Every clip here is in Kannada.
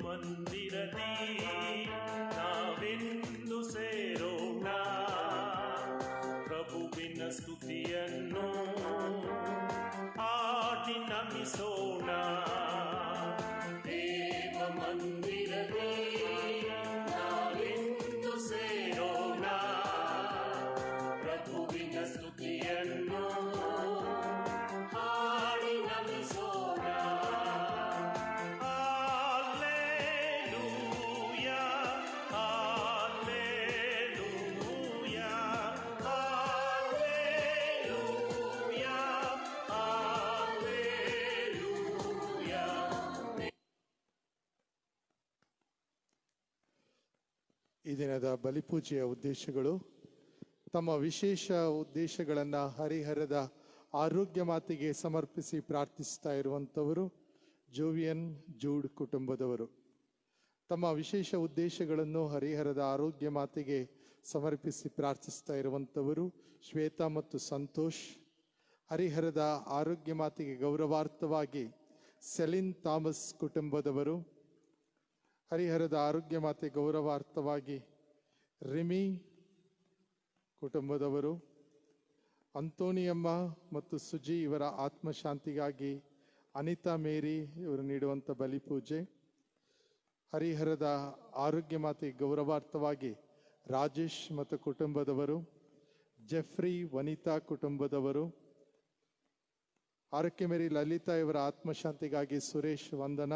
ಮಂದಿರದಿ ನಾವೆಂದು ಸೇರೋಣ, ಪ್ರಭುವಿನ ಸ್ತುತಿಯನ್ನು ಹಾಡಿ ನಮಿಸೋಣ. ದೇವ ಮಂದಿರದಿ ನಾವೆಂದು ಸೇರೋಣ, ಪ್ರಭುವಿನ ಸ್ತುತಿಯನ್ನು ಹಾಡಿ ನಮಿಸೋಣ. ಈ ದಿನದ ಬಲಿಪೂಜೆಯ ಉದ್ದೇಶಗಳು. ತಮ್ಮ ವಿಶೇಷ ಉದ್ದೇಶಗಳನ್ನು ಹರಿಹರದ ಆರೋಗ್ಯ ಮಾತೆಗೆ ಸಮರ್ಪಿಸಿ ಪ್ರಾರ್ಥಿಸ್ತಾ ಇರುವಂಥವರು ಜೋವಿಯನ್ ಜೂಡ್ ಕುಟುಂಬದವರು. ತಮ್ಮ ವಿಶೇಷ ಉದ್ದೇಶಗಳನ್ನು ಹರಿಹರದ ಆರೋಗ್ಯ ಮಾತೆಗೆ ಸಮರ್ಪಿಸಿ ಪ್ರಾರ್ಥಿಸ್ತಾ ಇರುವಂಥವರು ಶ್ವೇತಾ ಮತ್ತು ಸಂತೋಷ್. ಹರಿಹರದ ಆರೋಗ್ಯ ಮಾತೆಗೆ ಗೌರವಾರ್ಥವಾಗಿ ಸೆಲಿನ್ ಥಾಮಸ್ ಕುಟುಂಬದವರು. ಹರಿಹರದ ಆರೋಗ್ಯ ಮಾತೆ ಗೌರವಾರ್ಥವಾಗಿ ರಿಮಿ ಕುಟುಂಬದವರು. ಅಂತೋಣಿಯಮ್ಮ ಮತ್ತು ಸುಜಿ ಇವರ ಆತ್ಮಶಾಂತಿಗಾಗಿ ಅನಿತಾ ಮೇರಿ ಇವರು ನೀಡುವಂಥ ಬಲಿಪೂಜೆ. ಹರಿಹರದ ಆರೋಗ್ಯ ಮಾತೆ ಗೌರವಾರ್ಥವಾಗಿ ರಾಜೇಶ್ ಮತ್ತು ಕುಟುಂಬದವರು. ಜೆಫ್ರಿ ವನಿತಾ ಕುಟುಂಬದವರು. ಆರೋಗ್ಯ ಮೇರಿ ಲಲಿತಾ ಇವರ ಆತ್ಮಶಾಂತಿಗಾಗಿ ಸುರೇಶ್ ವಂದನ.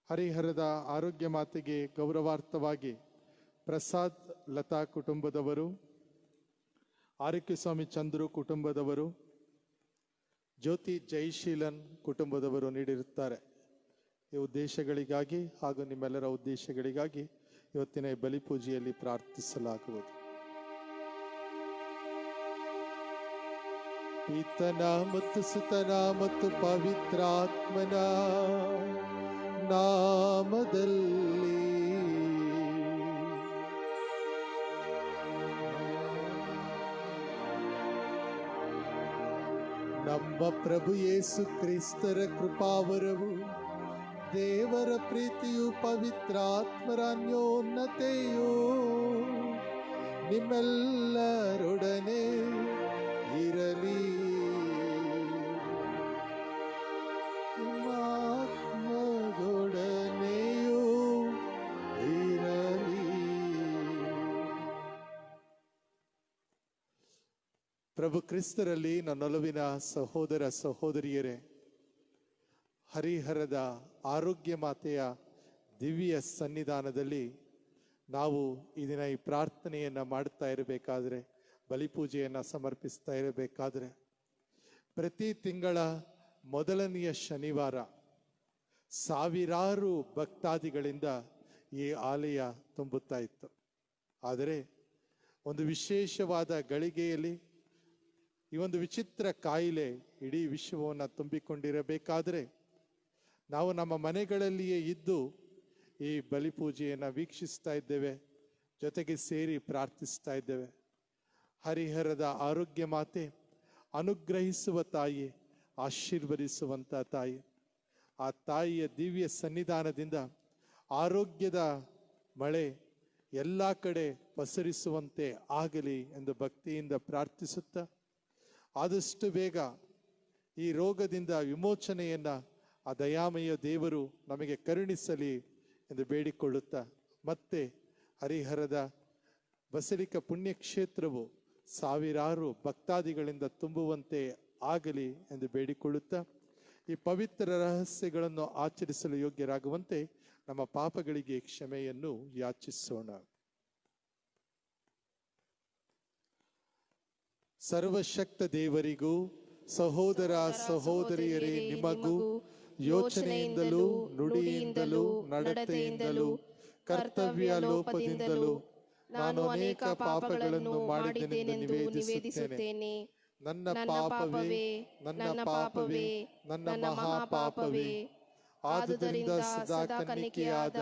ಹರಿಹರದ ಆರೋಗ್ಯ ಮಾತೆಗೆ ಗೌರವಾರ್ಥವಾಗಿ ಪ್ರಸಾದ್ ಲತಾ ಕುಟುಂಬದವರು. ಆರೋಗ್ಯ ಸ್ವಾಮಿ ಚಂದ್ರು ಕುಟುಂಬದವರು. ಜ್ಯೋತಿ ಜೈಶೀಲನ್ ಕುಟುಂಬದವರು ನೀಡಿರುತ್ತಾರೆ. ಈ ಉದ್ದೇಶಗಳಿಗಾಗಿ ಹಾಗೂ ನಿಮ್ಮೆಲ್ಲರ ಉದ್ದೇಶಗಳಿಗಾಗಿ ಇವತ್ತಿನ ಈ ಬಲಿಪೂಜೆಯಲ್ಲಿ ಪ್ರಾರ್ಥಿಸಲಾಗುವುದು. ಪಿತನ ಮತ್ತು ಸುತನ ಮತ್ತು ಪವಿತ್ರಾತ್ಮನ ನಾಮದಲ್ಲಿ ನಮ್ಮ ಪ್ರಭು ಯೇಸು ಕ್ರಿಸ್ತರ ಕೃಪಾವರವು, ದೇವರ ಪ್ರೀತಿಯು, ಪವಿತ್ರಾತ್ಮರ ಅನ್ಯೋನ್ನತೆಯು ನಿಮ್ಮೆಲ್ಲರೊಡನೆ ಇರಲಿ. ಪ್ರಭು ಕ್ರಿಸ್ತರಲ್ಲಿ ನನ್ನೊಲವಿನ ಸಹೋದರ ಸಹೋದರಿಯರೇ, ಹರಿಹರದ ಆರೋಗ್ಯ ಮಾತೆಯ ದಿವ್ಯ ಸನ್ನಿಧಾನದಲ್ಲಿ ನಾವು ಈ ದಿನ ಈ ಪ್ರಾರ್ಥನೆಯನ್ನು ಮಾಡ್ತಾ ಇರಬೇಕಾದ್ರೆ, ಬಲಿಪೂಜೆಯನ್ನು ಸಮರ್ಪಿಸ್ತಾ ಇರಬೇಕಾದ್ರೆ, ಪ್ರತಿ ತಿಂಗಳ ಮೊದಲನೆಯ ಶನಿವಾರ ಸಾವಿರಾರು ಭಕ್ತಾದಿಗಳಿಂದ ಈ ಆಲಯ ತುಂಬುತ್ತಾ ಇತ್ತು. ಆದರೆ ಒಂದು ವಿಶೇಷವಾದ ಗಳಿಗೆಯಲ್ಲಿ ಈ ಒಂದು ವಿಚಿತ್ರ ಕಾಯಿಲೆ ಇಡೀ ವಿಶ್ವವನ್ನು ತುಂಬಿಕೊಂಡಿರಬೇಕಾದರೆ ನಾವು ನಮ್ಮ ಮನೆಗಳಲ್ಲಿಯೇ ಇದ್ದು ಈ ಬಲಿಪೂಜೆಯನ್ನು ವೀಕ್ಷಿಸ್ತಾ ಇದ್ದೇವೆ, ಜೊತೆಗೆ ಸೇರಿ ಪ್ರಾರ್ಥಿಸ್ತಾ ಇದ್ದೇವೆ. ಹರಿಹರದ ಆರೋಗ್ಯ ಮಾತೆ ಅನುಗ್ರಹಿಸುವ ತಾಯಿ, ಆಶೀರ್ವದಿಸುವಂಥ ತಾಯಿ. ಆ ತಾಯಿಯ ದಿವ್ಯ ಸನ್ನಿಧಾನದಿಂದ ಆರೋಗ್ಯದ ಮಳೆ ಎಲ್ಲ ಕಡೆ ಪಸರಿಸುವಂತೆ ಆಗಲಿ ಎಂದು ಭಕ್ತಿಯಿಂದ ಪ್ರಾರ್ಥಿಸುತ್ತಾ, ಆದಷ್ಟು ಬೇಗ ಈ ರೋಗದಿಂದ ವಿಮೋಚನೆಯನ್ನು ಆ ದಯಾಮಯ ದೇವರು ನಮಗೆ ಕರುಣಿಸಲಿ ಎಂದು ಬೇಡಿಕೊಳ್ಳುತ್ತಾ, ಮತ್ತೆ ಹರಿಹರದ ಬಸಲಿಕ ಪುಣ್ಯಕ್ಷೇತ್ರವು ಸಾವಿರಾರು ಭಕ್ತಾದಿಗಳಿಂದ ತುಂಬುವಂತೆ ಆಗಲಿ ಎಂದು ಬೇಡಿಕೊಳ್ಳುತ್ತಾ, ಈ ಪವಿತ್ರ ರಹಸ್ಯಗಳನ್ನು ಆಚರಿಸಲು ಯೋಗ್ಯರಾಗುವಂತೆ ನಮ್ಮ ಪಾಪಗಳಿಗೆ ಕ್ಷಮೆಯನ್ನು ಯಾಚಿಸೋಣ. ಸರ್ವಶಕ್ತ ದೇವರಿಗೂ ಸಹೋದರ ಸಹೋದರಿಯರೇ ನಿಮಗೂ ಯೋಚನೆಯಿಂದಲೂ ನುಡಿಯಿಂದಲೂ ನಡತೆಯಿಂದಲೂ ಕರ್ತವ್ಯ ಲೋಪದಿಂದಲೂ ನಾನು ಅನೇಕ ಪಾಪಗಳನ್ನು ಮಾಡಿದ್ದೇನೆಂದು ನಿವೇದಿಸುತ್ತೇನೆ. ನನ್ನ ಪಾಪವೇ, ನನ್ನ ಪಾಪವೇ, ನನ್ನ ಮಹಾಪಾಪವೇ. ಆದುದರಿಂದ ಸದಾ ಕನ್ನಿಕೆಯಾದ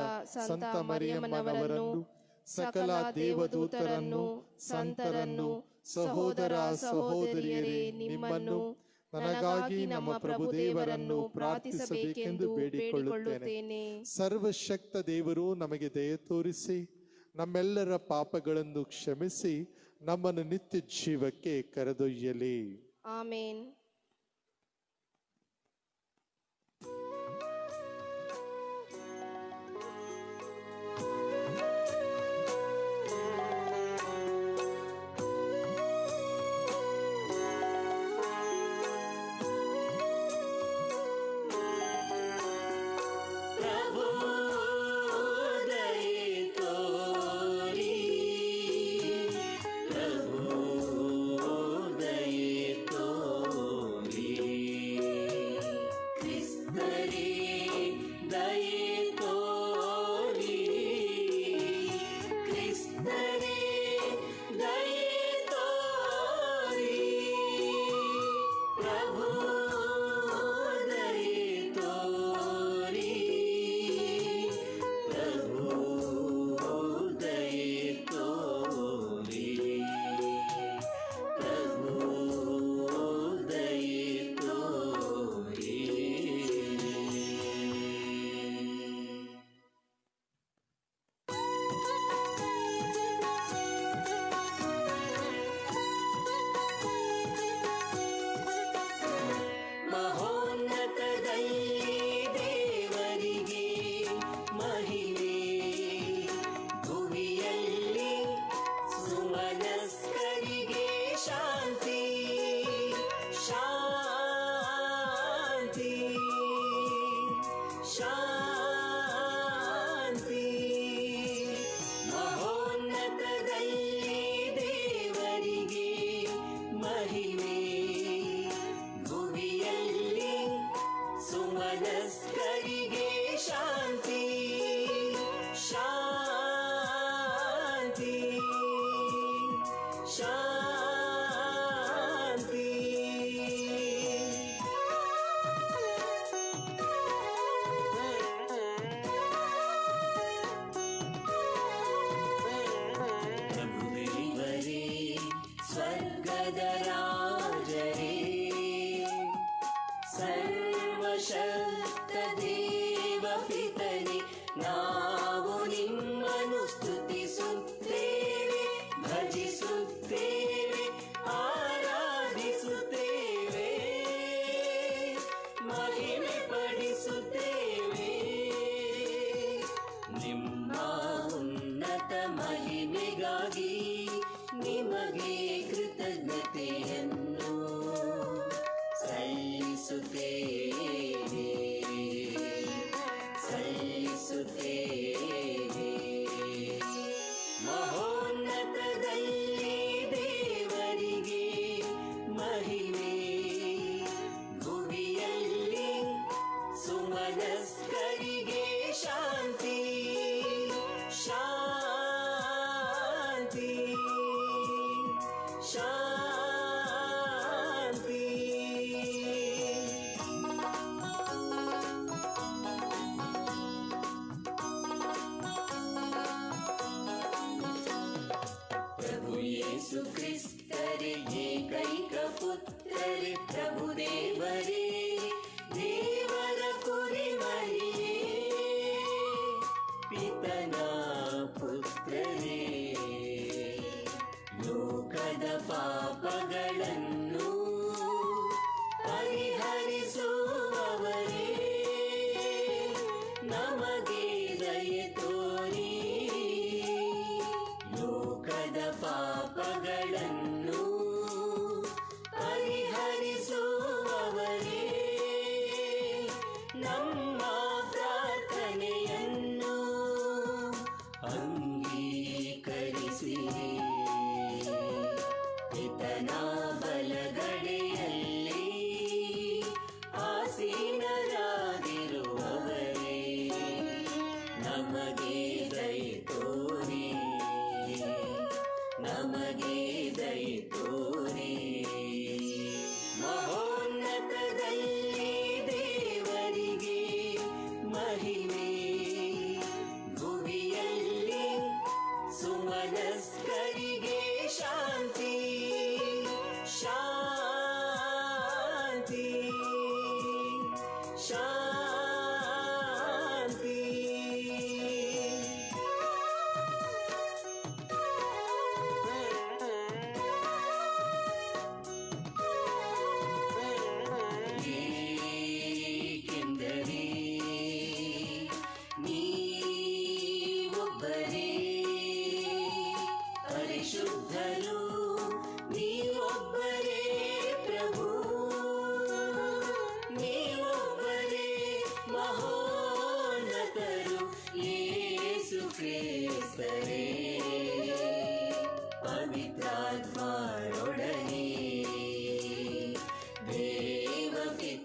ಸಂತ ಮರಿಯಮ್ಮನವರನ್ನು, ಸಕಲ ದೇವದೂತರನ್ನು, ಸಂತರನ್ನು, ಸಹೋದರ ಸಹೋದರಿಯರೇ ನಿಮ್ಮನ್ನು, ನನಗಾಗಿ ನಮ್ಮ ಪ್ರಭು ದೇವರನ್ನು ಪ್ರಾರ್ಥಿಸಬೇಕೆಂದು ಬೇಡಿಕೊಳ್ಳುತ್ತೇನೆ. ಸರ್ವಶಕ್ತ ದೇವರು ನಮಗೆ ದಯೆ ತೋರಿಸಿ ನಮ್ಮೆಲ್ಲರ ಪಾಪಗಳನ್ನು ಕ್ಷಮಿಸಿ ನಮ್ಮನ್ನು ನಿತ್ಯ ಜೀವಕ್ಕೆ ಕರೆದೊಯ್ಯಲಿ. ಆಮೇನ್. ಪ್ರಭು ದಯೆ ತೋರಿ, ಪ್ರಭು ದಯೆ ತೋರಿ.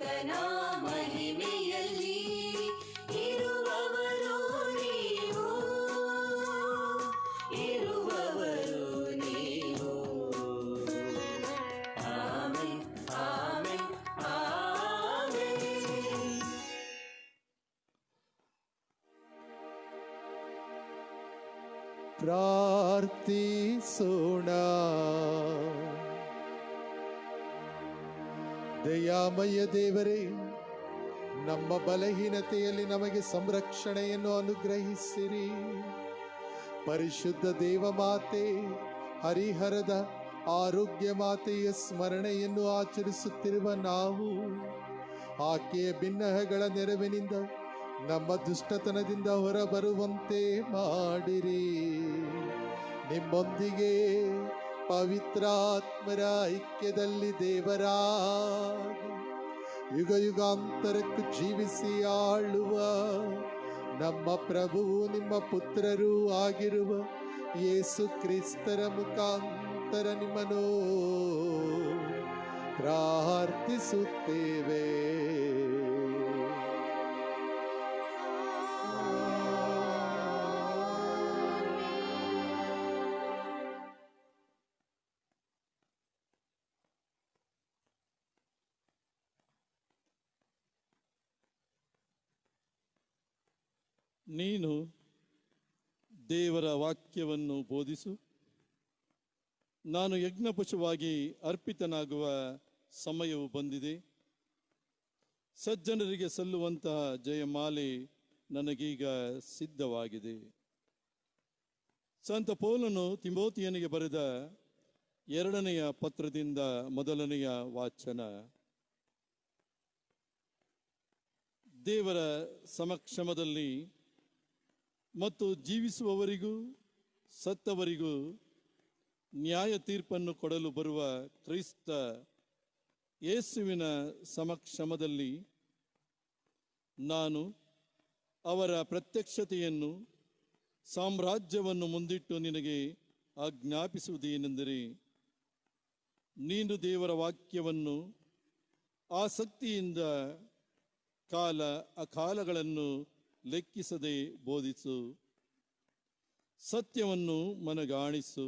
ಪಿತನ ಮಹಿಮೆಯಲ್ಲಿ ಇರುವವರು ನೀವು, ಇರುವವರು ನೀವು. Amen, amen, amen. ಪ್ರಾರ್ಥಿಸೋಣ. ದಯಾಮಯ ದೇವರೇ, ನಮ್ಮ ಬಲಹೀನತೆಯಲ್ಲಿ ನಮಗೆ ಸಂರಕ್ಷಣೆಯನ್ನು ಅನುಗ್ರಹಿಸಿರಿ. ಪರಿಶುದ್ಧ ದೇವಮಾತೆ ಹರಿಹರದ ಆರೋಗ್ಯ ಮಾತೆಯ ಸ್ಮರಣೆಯನ್ನು ಆಚರಿಸುತ್ತಿರುವ ನಾವು ಆಕೆಯ ಬಿನ್ನಹಗಳ ನೆರವಿನಿಂದ ನಮ್ಮ ದುಷ್ಟತನದಿಂದ ಹೊರಬರುವಂತೆ ಮಾಡಿರಿ. ನಿಮ್ಮೊಂದಿಗೆ ಪವಿತ್ರಾತ್ಮರ ಐಕ್ಯದಲ್ಲಿ ದೇವರಾಗಿ ಯುಗ ಯುಗಾಂತರಕ್ಕೂ ಜೀವಿಸಿ ಆಳುವ ನಮ್ಮ ಪ್ರಭುವು ನಿಮ್ಮ ಪುತ್ರರೂ ಆಗಿರುವ ಯೇಸು ಕ್ರಿಸ್ತರ ಮುಖಾಂತರ ನಿಮ್ಮನ್ನು ಪ್ರಾರ್ಥಿಸುತ್ತೇವೆ. ನೀನು ದೇವರ ವಾಕ್ಯವನ್ನು ಬೋಧಿಸು. ನಾನು ಯಜ್ಞಪಶುವಾಗಿ ಅರ್ಪಿತನಾಗುವ ಸಮಯವು ಬಂದಿದೆ. ಸಜ್ಜನರಿಗೆ ಸಲ್ಲುವಂತಹ ಜಯಮಾಲೆ ನನಗೀಗ ಸಿದ್ಧವಾಗಿದೆ. ಸಂತ ಪೌಲನು ತಿಮೋತಿಯನಿಗೆ ಬರೆದ 2ನೆಯ ಪತ್ರದಿಂದ ಮೊದಲನೆಯ ವಾಚನ. ದೇವರ ಸಮಕ್ಷಮದಲ್ಲಿ ಮತ್ತು ಜೀವಿಸುವವರಿಗೂ ಸತ್ತವರಿಗೂ ನ್ಯಾಯ ತೀರ್ಪನ್ನು ಕೊಡಲು ಬರುವ ಕ್ರಿಸ್ತ ಯೇಸುವಿನ ಸಮಕ್ಷಮದಲ್ಲಿ ನಾನು ಅವರ ಪ್ರತ್ಯಕ್ಷತೆಯನ್ನು ಸಾಮ್ರಾಜ್ಯವನ್ನು ಮುಂದಿಟ್ಟು ನಿನಗೆ ಆಜ್ಞಾಪಿಸುವುದೇನೆಂದರೆ, ನೀನು ದೇವರ ವಾಕ್ಯವನ್ನು ಆಸಕ್ತಿಯಿಂದ ಕಾಲ ಅಕಾಲಗಳನ್ನು ಲೆಕ್ಕಿಸದೆ ಬೋಧಿಸು. ಸತ್ಯವನ್ನು ಮನಗಾಣಿಸು,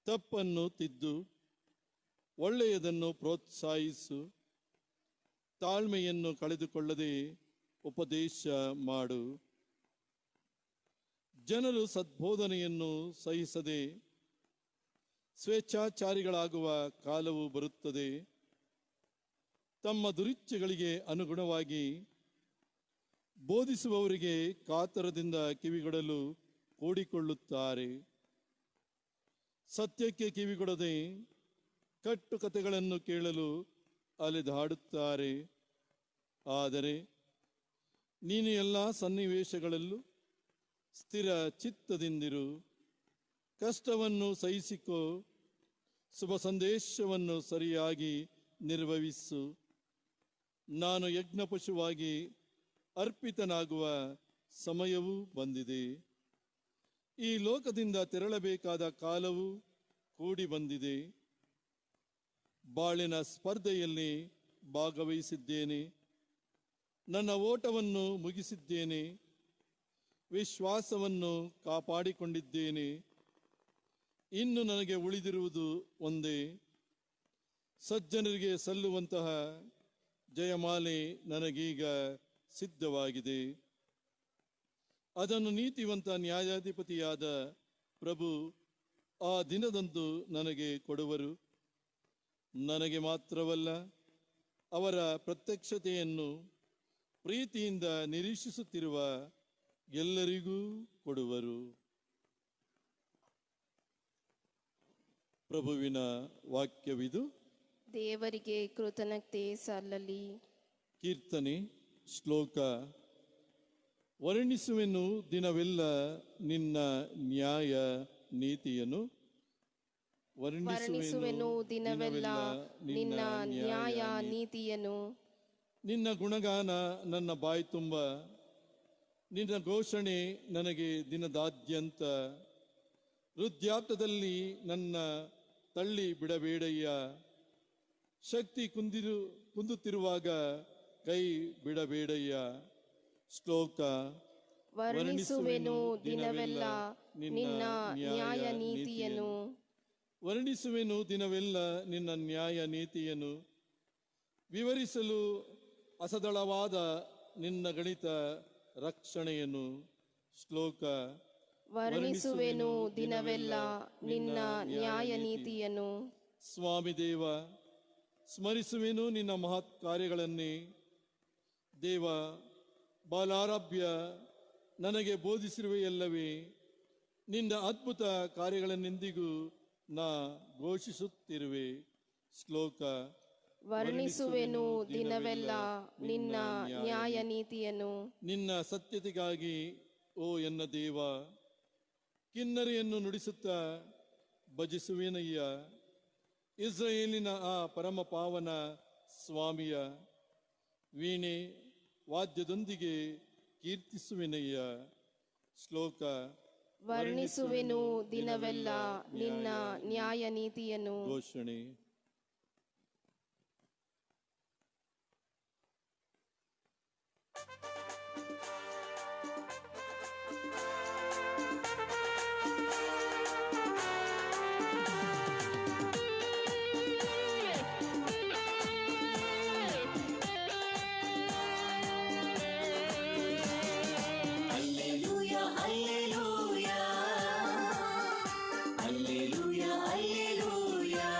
ತಪ್ಪನ್ನು ತಿದ್ದು, ಒಳ್ಳೆಯದನ್ನು ಪ್ರೋತ್ಸಾಹಿಸು. ತಾಳ್ಮೆಯನ್ನು ಕಳೆದುಕೊಳ್ಳದೆ ಉಪದೇಶ ಮಾಡು. ಜನರು ಸದ್ಬೋಧನೆಯನ್ನು ಸಹಿಸದೆ ಸ್ವೇಚ್ಛಾಚಾರಿಗಳಾಗುವ ಕಾಲವು ಬರುತ್ತದೆ. ತಮ್ಮ ದುರಿಚ್ಛೆಗಳಿಗೆ ಅನುಗುಣವಾಗಿ ಬೋಧಿಸುವವರಿಗೆ ಕಾತರದಿಂದ ಕಿವಿಗೊಡಲು ಕೂಡಿಕೊಳ್ಳುತ್ತಾರೆ. ಸತ್ಯಕ್ಕೆ ಕಿವಿಗೊಡದೆ ಕಟ್ಟುಕತೆಗಳನ್ನು ಕೇಳಲು ಅಲೆದಾಡುತ್ತಾರೆ. ಆದರೆ ನೀನು ಎಲ್ಲ ಸನ್ನಿವೇಶಗಳಲ್ಲೂ ಸ್ಥಿರ ಚಿತ್ತದಿಂದಿರು. ಕಷ್ಟವನ್ನು ಸಹಿಸಿಕೋ. ಶುಭ ಸಂದೇಶವನ್ನು ಸರಿಯಾಗಿ ನಿರ್ವಹಿಸು. ನಾನು ಯಜ್ಞಪಶುವಾಗಿ ಅರ್ಪಿತನಾಗುವ ಸಮಯವೂ ಬಂದಿದೆ. ಈ ಲೋಕದಿಂದ ತೆರಳಬೇಕಾದ ಕಾಲವು ಕೂಡಿ ಬಂದಿದೆ. ಬಾಳಿನ ಸ್ಪರ್ಧೆಯಲ್ಲಿ ಭಾಗವಹಿಸಿದ್ದೇನೆ. ನನ್ನ ಓಟವನ್ನು ಮುಗಿಸಿದ್ದೇನೆ. ವಿಶ್ವಾಸವನ್ನು ಕಾಪಾಡಿಕೊಂಡಿದ್ದೇನೆ. ಇನ್ನು ನನಗೆ ಉಳಿದಿರುವುದು ಒಂದೇ. ಸಜ್ಜನರಿಗೆ ಸಲ್ಲುವಂತಹ ಜಯಮಾಲೆ ನನಗೀಗ ಸಿದ್ಧವಾಗಿದೆ. ಅದನ್ನು ನೀತಿವಂತ ನ್ಯಾಯಾಧಿಪತಿಯಾದ ಪ್ರಭು ಆ ದಿನದಂದು ನನಗೆ ಕೊಡುವರು. ನನಗೆ ಮಾತ್ರವಲ್ಲ, ಅವರ ಪ್ರತ್ಯಕ್ಷತೆಯನ್ನು ಪ್ರೀತಿಯಿಂದ ನಿರೀಕ್ಷಿಸುತ್ತಿರುವ ಎಲ್ಲರಿಗೂ ಕೊಡುವರು. ಪ್ರಭುವಿನ ವಾಕ್ಯವಿದು. ದೇವರಿಗೆ ಕೃತಜ್ಞತೆ ಸಲ್ಲಲಿ. ಕೀರ್ತನೆ ಶ್ಲೋಕ. ವರ್ಣಿಸುವೆನು ದಿನವೆಲ್ಲ ನಿನ್ನ ನ್ಯಾಯ ನೀತಿಯನ್ನು. ವರ್ಣಿಸುವೆನು ದಿನವೆಲ್ಲ ನಿನ್ನ ನ್ಯಾಯ ನೀತಿಯನ್ನು. ನಿನ್ನ ಗುಣಗಾನ ನನ್ನ ಬಾಯಿ ತುಂಬ, ನಿನ್ನ ಘೋಷಣೆ ನನಗೆ ದಿನದಾದ್ಯಂತ. ವೃದ್ಧಾಪ್ಯದಲ್ಲಿ ನನ್ನ ತಳ್ಳಿ ಬಿಡಬೇಡಯ್ಯ. ಶಕ್ತಿ ಕುಂದುತ್ತಿರುವಾಗ ಕೈ ಬಿಡಬೇಡಯ್ಯ. ಶ್ಲೋಕ ವರ್ಣಿಸುವೆನು ದಿನವೆಲ್ಲ ನಿನ್ನ ನ್ಯಾಯ ನೀತಿಯನ್ನು. ವರ್ಣಿಸುವೆನು ದಿನವೆಲ್ಲ ನಿನ್ನ ನ್ಯಾಯ ನೀತಿಯನ್ನು, ವಿವರಿಸಲು ಅಸದಳವಾದ ನಿನ್ನ ಗಣಿತ ರಕ್ಷಣೆಯನ್ನು. ಶ್ಲೋಕ ವರ್ಣಿಸುವೆನು ದಿನವೆಲ್ಲ ನಿನ್ನ ನ್ಯಾಯ ನೀತಿಯನ್ನು. ಸ್ವಾಮಿ ದೇವ, ಸ್ಮರಿಸುವೆನು ನಿನ್ನ ಮಹತ್ ಕಾರ್ಯಗಳನ್ನೇ. ದೇವ, ಬಾಲಾರಭ್ಯ ನನಗೆ ಬೋಧಿಸಿರುವೆಯಲ್ಲವೇ? ನಿನ್ನ ಅದ್ಭುತ ಕಾರ್ಯಗಳನ್ನೆಂದಿಗೂ ನಾ ಘೋಷಿಸುತ್ತಿರುವೆ. ಶ್ಲೋಕ ವರ್ಣಿಸುವೆನು ದಿನವೆಲ್ಲ ನಿನ್ನ ನ್ಯಾಯ ನೀತಿಯನ್ನು. ನಿನ್ನ ಸತ್ಯತೆಗಾಗಿ ಓ ಎನ್ನ ದೇವ, ಕಿನ್ನರೆಯನ್ನು ನುಡಿಸುತ್ತಾ ಭಜಿಸುವೆನಯ್ಯ. ಇಸ್ರಾಯೇಲಿನ ಆ ಪರಮ ಪಾವನ ಸ್ವಾಮಿಯ ವೀಣೆ ವಾದ್ಯದೊಂದಿಗೆ ಕೀರ್ತಿಸುವೆನಯ್ಯ. ಶ್ಲೋಕ ವರ್ಣಿಸುವೆನು ದಿನವೆಲ್ಲ ನಿನ್ನ ನ್ಯಾಯ ನೀತಿಯನ್ನು. ಘೋಷಣೆ. Alleluia, alleluia. Alleluia, alleluia.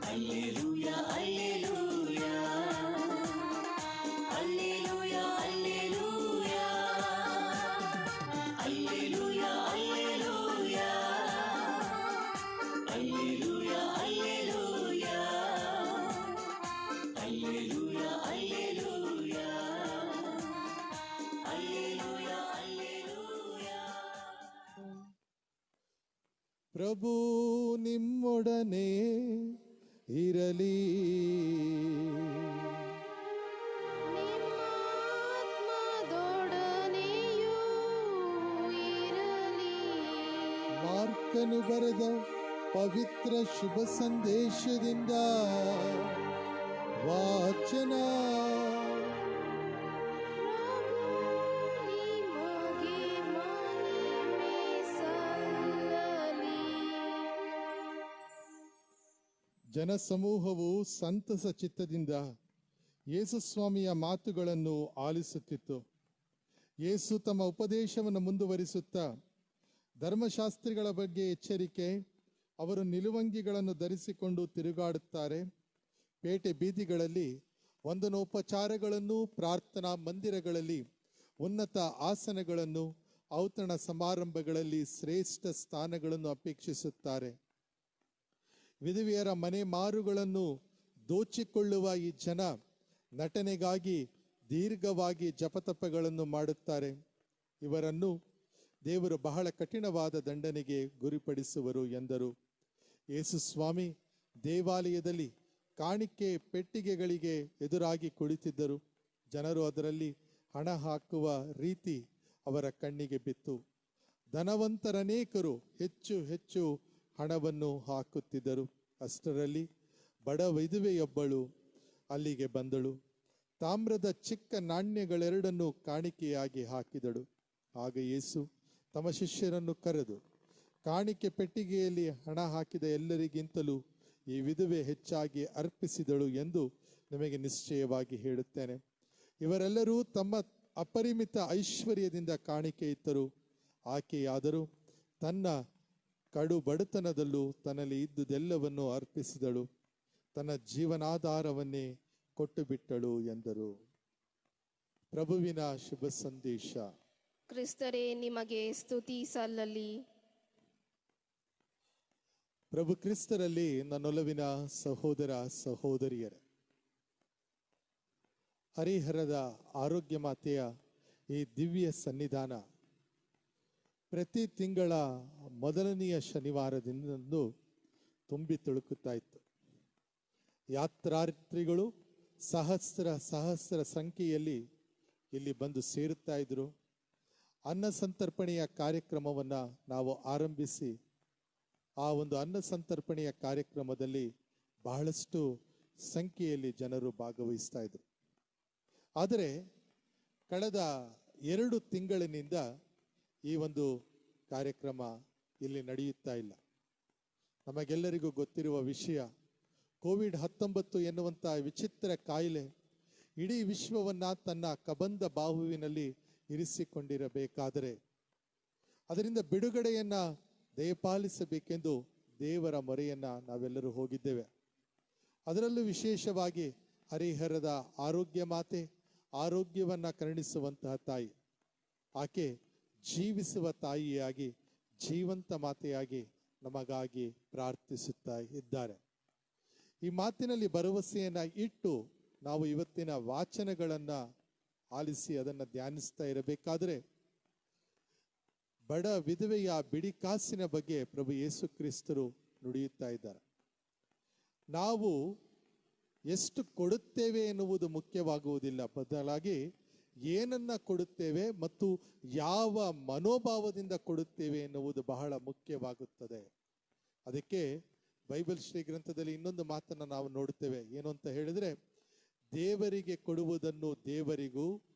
Alleluia, alleluia. Alleluia, alleluia. Alleluia, alleluia. Alleluia, alleluia. Alleluia, alleluia. Alleluia, alleluia. ಪ್ರಭು ನಿಮ್ಮೊಡನೆ ಇರಲಿ. ನಿಮ್ಮಾತ್ಮದೊಡನೆಯೂ ಇರಲಿ. ಮಾರ್ಕನು ಬರೆದ ಪವಿತ್ರ ಶುಭ ಸಂದೇಶದಿಂದ ವಾಚನ. ನಿಮಗೆ ಮಹಿಮೆ ಸಲ್ಲಲಿ. ಜನಸಮೂಹವು ಸಂತಸ ಚಿತ್ತದಿಂದ ಯೇಸುಸ್ವಾಮಿಯ ಮಾತುಗಳನ್ನು ಆಲಿಸುತ್ತಿತ್ತು. ಯೇಸು ತಮ್ಮ ಉಪದೇಶವನ್ನು ಮುಂದುವರಿಸುತ್ತಾ ಧರ್ಮಶಾಸ್ತ್ರಿಗಳ ಬಗ್ಗೆ ಎಚ್ಚರಿಕೆ. ಅವರು ನಿಲುವಂಗಿಗಳನ್ನು ಧರಿಸಿಕೊಂಡು ತಿರುಗಾಡುತ್ತಾರೆ. ಪೇಟೆ ಬೀದಿಗಳಲ್ಲಿ ವಂದನೋಪಚಾರಗಳನ್ನು, ಪ್ರಾರ್ಥನಾ ಮಂದಿರಗಳಲ್ಲಿ ಉನ್ನತ ಆಸನಗಳನ್ನು, ಔತಣ ಸಮಾರಂಭಗಳಲ್ಲಿ ಶ್ರೇಷ್ಠ ಸ್ಥಾನಗಳನ್ನು ಅಪೇಕ್ಷಿಸುತ್ತಾರೆ. ವಿಧವೆಯರ ಮನೆ ಮಾರುಗಳನ್ನು ದೋಚಿಕೊಳ್ಳುವ ಈ ಜನ ನಟನೆಗಾಗಿ ದೀರ್ಘವಾಗಿ ಜಪತಪಗಳನ್ನು ಮಾಡುತ್ತಾರೆ. ಇವರನ್ನು ದೇವರು ಬಹಳ ಕಠಿಣವಾದ ದಂಡನೆಗೆ ಗುರಿಪಡಿಸುವರು ಎಂದರು. ಯೇಸುಸ್ವಾಮಿ ದೇವಾಲಯದಲ್ಲಿ ಕಾಣಿಕೆ ಪೆಟ್ಟಿಗೆಗಳಿಗೆ ಎದುರಾಗಿ ಕುಳಿತಿದ್ದರು. ಜನರು ಅದರಲ್ಲಿ ಹಣ ಹಾಕುವ ರೀತಿ ಅವರ ಕಣ್ಣಿಗೆ ಬಿತ್ತು. ಧನವಂತರನೇಕರು ಹೆಚ್ಚು ಹೆಚ್ಚು ಹಣವನ್ನು ಹಾಕುತ್ತಿದ್ದರು. ಅಷ್ಟರಲ್ಲಿ ಬಡ ವಿಧವೆಯೊಬ್ಬಳು ಅಲ್ಲಿಗೆ ಬಂದಳು. ತಾಮ್ರದ ಚಿಕ್ಕ ನಾಣ್ಯಗಳೆರಡನ್ನು ಕಾಣಿಕೆಯಾಗಿ ಹಾಕಿದಳು. ಆಗ ಯೇಸು ತಮ್ಮ ಶಿಷ್ಯರನ್ನು ಕರೆದು, ಕಾಣಿಕೆ ಪೆಟ್ಟಿಗೆಯಲ್ಲಿ ಹಣ ಹಾಕಿದ ಎಲ್ಲರಿಗಿಂತಲೂ ಈ ವಿಧವೆ ಹೆಚ್ಚಾಗಿ ಅರ್ಪಿಸಿದಳು ಎಂದು ನಿಮಗೆ ನಿಶ್ಚಯವಾಗಿ ಹೇಳುತ್ತೇನೆ. ಇವರೆಲ್ಲರೂ ತಮ್ಮ ಅಪರಿಮಿತ ಐಶ್ವರ್ಯದಿಂದ ಕಾಣಿಕೆ ಇತ್ತರು. ಆಕೆಯಾದರೂ ತನ್ನ ಕಡು ಬಡತನದಲ್ಲೂ ತನ್ನಲ್ಲಿ ಇದ್ದುದೆಲ್ಲವನ್ನು ಅರ್ಪಿಸಿದಳು. ತನ್ನ ಜೀವನಾಧಾರವನ್ನೇ ಕೊಟ್ಟು ಬಿಟ್ಟಳು ಎಂದರು. ಪ್ರಭುವಿನ ಶುಭ ಸಂದೇಶ. ಕ್ರಿಸ್ತರೇ, ನಿಮಗೆ ಸ್ತುತಿ ಸಲ್ಲಲಿ. ಪ್ರಭು ಕ್ರಿಸ್ತರಲ್ಲಿ ನನ್ನೊಲವಿನ ಸಹೋದರ ಸಹೋದರಿಯರೇ, ಹರಿಹರದ ಆರೋಗ್ಯ ಮಾತೆಯ ಈ ದಿವ್ಯ ಸನ್ನಿಧಾನ ಪ್ರತಿ ತಿಂಗಳ ಮೊದಲನೆಯ ಶನಿವಾರದಿಂದಂದು ತುಂಬಿ ತುಳುಕುತ್ತಾ ಇತ್ತು. ಯಾತ್ರಾರ್ಥಿಗಳು ಸಹಸ್ರ ಸಂಖ್ಯೆಯಲ್ಲಿ ಇಲ್ಲಿ ಬಂದು ಸೇರುತ್ತಾ ಇದ್ರು. ಅನ್ನ ಸಂತರ್ಪಣೆಯ ಕಾರ್ಯಕ್ರಮವನ್ನು ನಾವು ಆರಂಭಿಸಿ ಆ ಒಂದು ಅನ್ನ ಸಂತರ್ಪಣೆಯ ಕಾರ್ಯಕ್ರಮದಲ್ಲಿ ಬಹಳಷ್ಟು ಸಂಖ್ಯೆಯಲ್ಲಿ ಜನರು ಭಾಗವಹಿಸ್ತಾ ಇದ್ರು. ಆದರೆ ಕಳೆದ 2 ತಿಂಗಳಿನಿಂದ ಈ ಒಂದು ಕಾರ್ಯಕ್ರಮ ಇಲ್ಲಿ ನಡೆಯುತ್ತಾ ಇಲ್ಲ. ನಮಗೆಲ್ಲರಿಗೂ ಗೊತ್ತಿರುವ ವಿಷಯ, ಕೋವಿಡ್-19 ಎನ್ನುವಂಥ ವಿಚಿತ್ರ ಕಾಯಿಲೆ ಇಡೀ ವಿಶ್ವವನ್ನ ತನ್ನ ಕಬಂದ ಬಾಹುವಿನಲ್ಲಿ ಇರಿಸಿಕೊಂಡಿರಬೇಕಾದರೆ ಅದರಿಂದ ಬಿಡುಗಡೆಯನ್ನ ದಯಪಾಲಿಸಬೇಕೆಂದು ದೇವರ ಮೊರೆಯನ್ನ ನಾವೆಲ್ಲರೂ ಹೋಗಿದ್ದೇವೆ. ಅದರಲ್ಲೂ ವಿಶೇಷವಾಗಿ ಹರಿಹರದ ಆರೋಗ್ಯ ಮಾತೆ, ಆರೋಗ್ಯವನ್ನ ಕರುಣಿಸುವಂತಹ ತಾಯಿ, ಆಕೆ ಜೀವಿಸುವ ತಾಯಿಯಾಗಿ, ಜೀವಂತ ಮಾತೆಯಾಗಿ ನಮಗಾಗಿ ಪ್ರಾರ್ಥಿಸುತ್ತಾ ಇದ್ದಾರೆ. ಈ ಮಾತಿನಲ್ಲಿ ಭರವಸೆಯನ್ನ ಇಟ್ಟು ನಾವು ಇವತ್ತಿನ ವಾಚನಗಳನ್ನ ಆಲಿಸಿ ಅದನ್ನು ಧ್ಯಾನಿಸ್ತಾ ಇರಬೇಕಾದ್ರೆ, ಬಡ ವಿಧವೆಯ ಬಿಡಿ ಕಾಸಿನ ಬಗ್ಗೆ ಪ್ರಭು ಯೇಸು ಕ್ರಿಸ್ತರು ನುಡಿಯುತ್ತಾ ಇದ್ದಾರೆ. ನಾವು ಎಷ್ಟು ಕೊಡುತ್ತೇವೆ ಎನ್ನುವುದು ಮುಖ್ಯವಾಗುವುದಿಲ್ಲ, ಬದಲಾಗಿ ಏನನ್ನ ಕೊಡುತ್ತೇವೆ ಮತ್ತು ಯಾವ ಮನೋಭಾವದಿಂದ ಕೊಡುತ್ತೇವೆ ಎನ್ನುವುದು ಬಹಳ ಮುಖ್ಯವಾಗುತ್ತದೆ. ಅದಕ್ಕೆ ಬೈಬಲ್ ಶ್ರೀ ಗ್ರಂಥದಲ್ಲಿ ಇನ್ನೊಂದು ಮಾತನ್ನು ನಾವು ನೋಡುತ್ತೇವೆ. ಏನು ಅಂತ ಹೇಳಿದ್ರೆ, ದೇವರಿಗೆ ಕೊಡುವುದನ್ನು ದೇವರಿಗೂ,